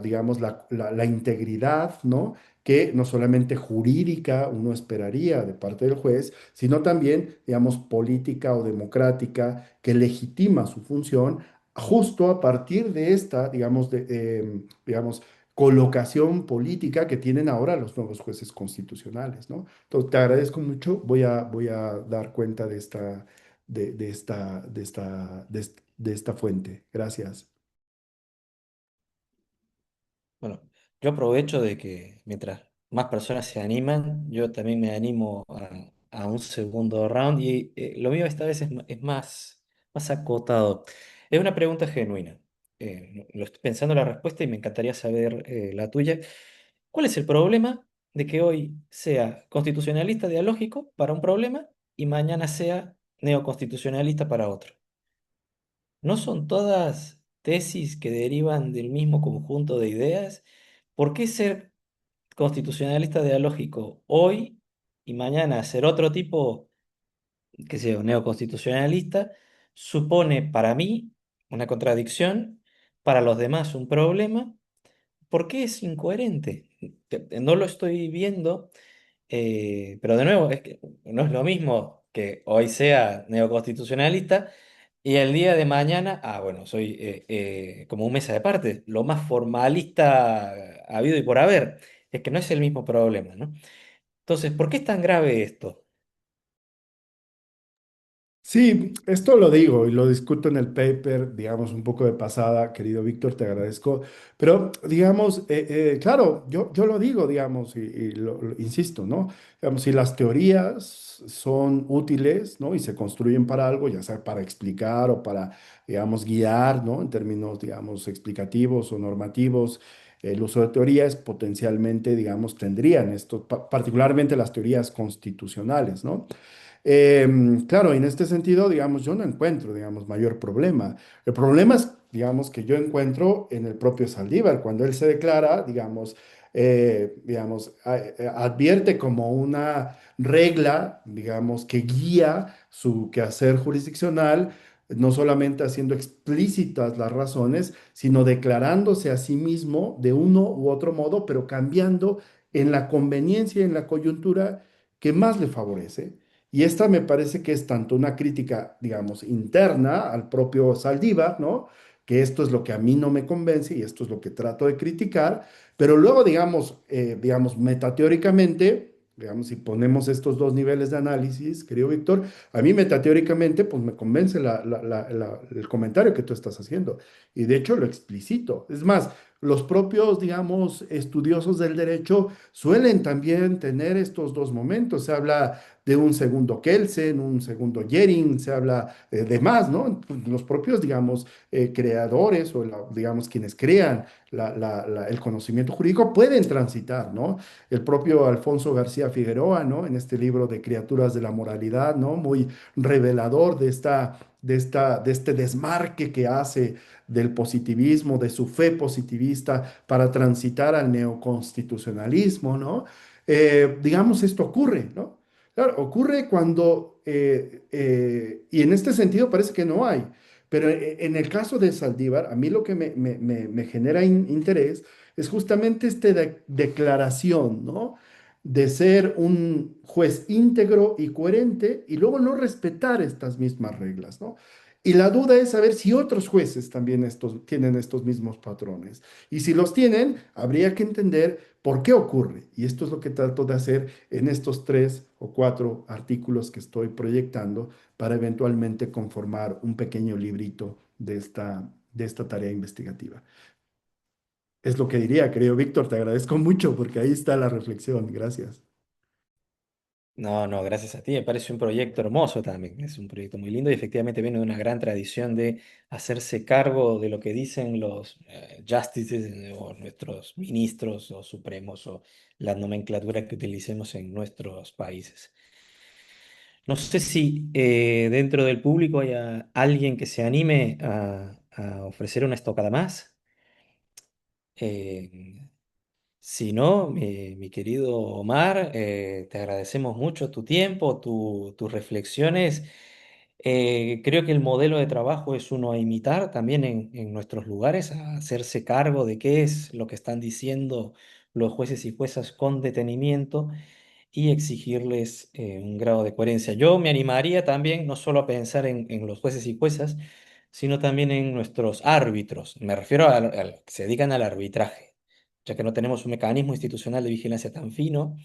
digamos, la integridad, ¿no? Que no solamente jurídica uno esperaría de parte del juez, sino también, digamos, política o democrática que legitima su función justo a partir de esta, digamos, digamos, colocación política que tienen ahora los nuevos jueces constitucionales, ¿no? Entonces, te agradezco mucho, voy a dar cuenta de de esta fuente. Gracias. Bueno, yo aprovecho de que mientras más personas se animan, yo también me animo a un segundo round y lo mío esta vez es más acotado. Es una pregunta genuina. Lo estoy pensando la respuesta y me encantaría saber la tuya. ¿Cuál es el problema de que hoy sea constitucionalista dialógico para un problema y mañana sea neoconstitucionalista para otro? ¿No son todas tesis que derivan del mismo conjunto de ideas? ¿Por qué ser constitucionalista dialógico hoy y mañana ser otro tipo, que sea neoconstitucionalista, supone para mí una contradicción, para los demás un problema? ¿Por qué es incoherente? No lo estoy viendo, pero de nuevo, es que no es lo mismo que hoy sea neoconstitucionalista y el día de mañana, bueno, soy como un mesa de parte, lo más formalista habido y por haber. Es que no es el mismo problema, ¿no? Entonces, ¿por qué es tan grave esto? Sí, esto lo digo y lo discuto en el paper, digamos, un poco de pasada, querido Víctor, te agradezco, pero digamos, claro, yo lo digo, digamos, y insisto, ¿no? Digamos, si las teorías son útiles, ¿no? Y se construyen para algo, ya sea para explicar o para, digamos, guiar, ¿no? En términos, digamos, explicativos o normativos, el uso de teorías potencialmente, digamos, tendrían esto, particularmente las teorías constitucionales, ¿no? Claro, en este sentido, digamos, yo no encuentro, digamos, mayor problema. El problema es, digamos, que yo encuentro en el propio Saldívar, cuando él se declara, advierte como una regla, digamos, que guía su quehacer jurisdiccional, no solamente haciendo explícitas las razones, sino declarándose a sí mismo de uno u otro modo, pero cambiando en la conveniencia y en la coyuntura que más le favorece. Y esta me parece que es tanto una crítica, digamos, interna al propio Saldívar, ¿no? Que esto es lo que a mí no me convence y esto es lo que trato de criticar, pero luego, digamos, metateóricamente, digamos, si ponemos estos dos niveles de análisis, querido Víctor, a mí metateóricamente, pues me convence el comentario que tú estás haciendo. Y de hecho lo explicito. Es más, los propios, digamos, estudiosos del derecho suelen también tener estos dos momentos. Se habla de un segundo Kelsen, un segundo Jering, se habla de más, ¿no? Pues los propios, digamos, creadores o, digamos, quienes crean el conocimiento jurídico pueden transitar, ¿no? El propio Alfonso García Figueroa, ¿no? En este libro de Criaturas de la Moralidad, ¿no? Muy revelador de este desmarque que hace del positivismo, de su fe positivista para transitar al neoconstitucionalismo, ¿no? Digamos, esto ocurre, ¿no? Claro, ocurre cuando, y en este sentido parece que no hay, pero en el caso de Saldívar, a mí lo que me genera interés es justamente esta declaración, ¿no? De ser un juez íntegro y coherente y luego no respetar estas mismas reglas, ¿no? Y la duda es saber si otros jueces también tienen estos mismos patrones. Y si los tienen, habría que entender por qué ocurre. Y esto es lo que trato de hacer en estos 3 o 4 artículos que estoy proyectando para eventualmente conformar un pequeño librito de esta tarea investigativa. Es lo que diría, querido Víctor, te agradezco mucho porque ahí está la reflexión. Gracias. No, no, gracias a ti. Me parece un proyecto hermoso también. Es un proyecto muy lindo y efectivamente viene de una gran tradición de hacerse cargo de lo que dicen los justices o nuestros ministros o supremos o la nomenclatura que utilicemos en nuestros países. No sé si dentro del público haya alguien que se anime a ofrecer una estocada más. Eh, Si no, mi querido Omar, te agradecemos mucho tu tiempo, tus reflexiones. Creo que el modelo de trabajo es uno a imitar también en nuestros lugares, a hacerse cargo de qué es lo que están diciendo los jueces y juezas con detenimiento y exigirles un grado de coherencia. Yo me animaría también no solo a pensar en los jueces y juezas, sino también en nuestros árbitros. Me refiero a los que se dedican al arbitraje, ya que no tenemos un mecanismo institucional de vigilancia tan fino.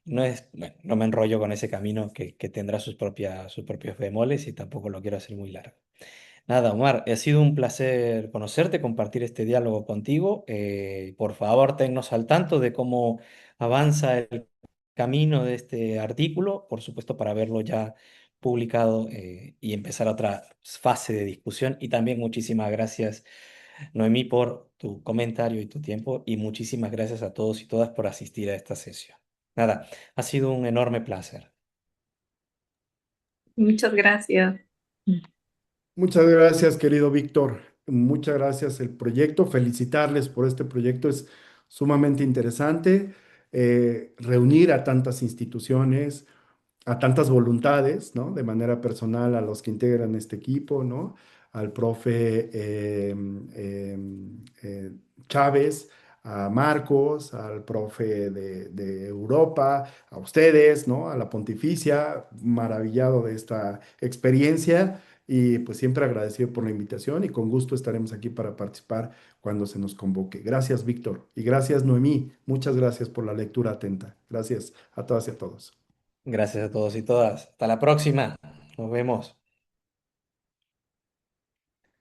No es, bueno, no me enrollo con ese camino que tendrá sus propios bemoles y tampoco lo quiero hacer muy largo. Nada, Omar, ha sido un placer conocerte, compartir este diálogo contigo. Por favor, tennos al tanto de cómo avanza el camino de este artículo, por supuesto, para verlo ya publicado y empezar otra fase de discusión. Y también muchísimas gracias, Noemí, por tu comentario y tu tiempo. Y muchísimas gracias a todos y todas por asistir a esta sesión. Nada, ha sido un enorme placer. Muchas gracias. Muchas gracias, querido Víctor. Muchas gracias el proyecto. Felicitarles por este proyecto. Es sumamente interesante reunir a tantas instituciones, a tantas voluntades, ¿no? De manera personal a los que integran este equipo, ¿no? Al profe Chávez, a Marcos, al profe de Europa, a ustedes, ¿no? A la Pontificia, maravillado de esta experiencia y pues siempre agradecido por la invitación y con gusto estaremos aquí para participar cuando se nos convoque. Gracias, Víctor, y gracias, Noemí. Muchas gracias por la lectura atenta. Gracias a todas y a todos. Gracias a todos y todas. Hasta la próxima. Nos vemos.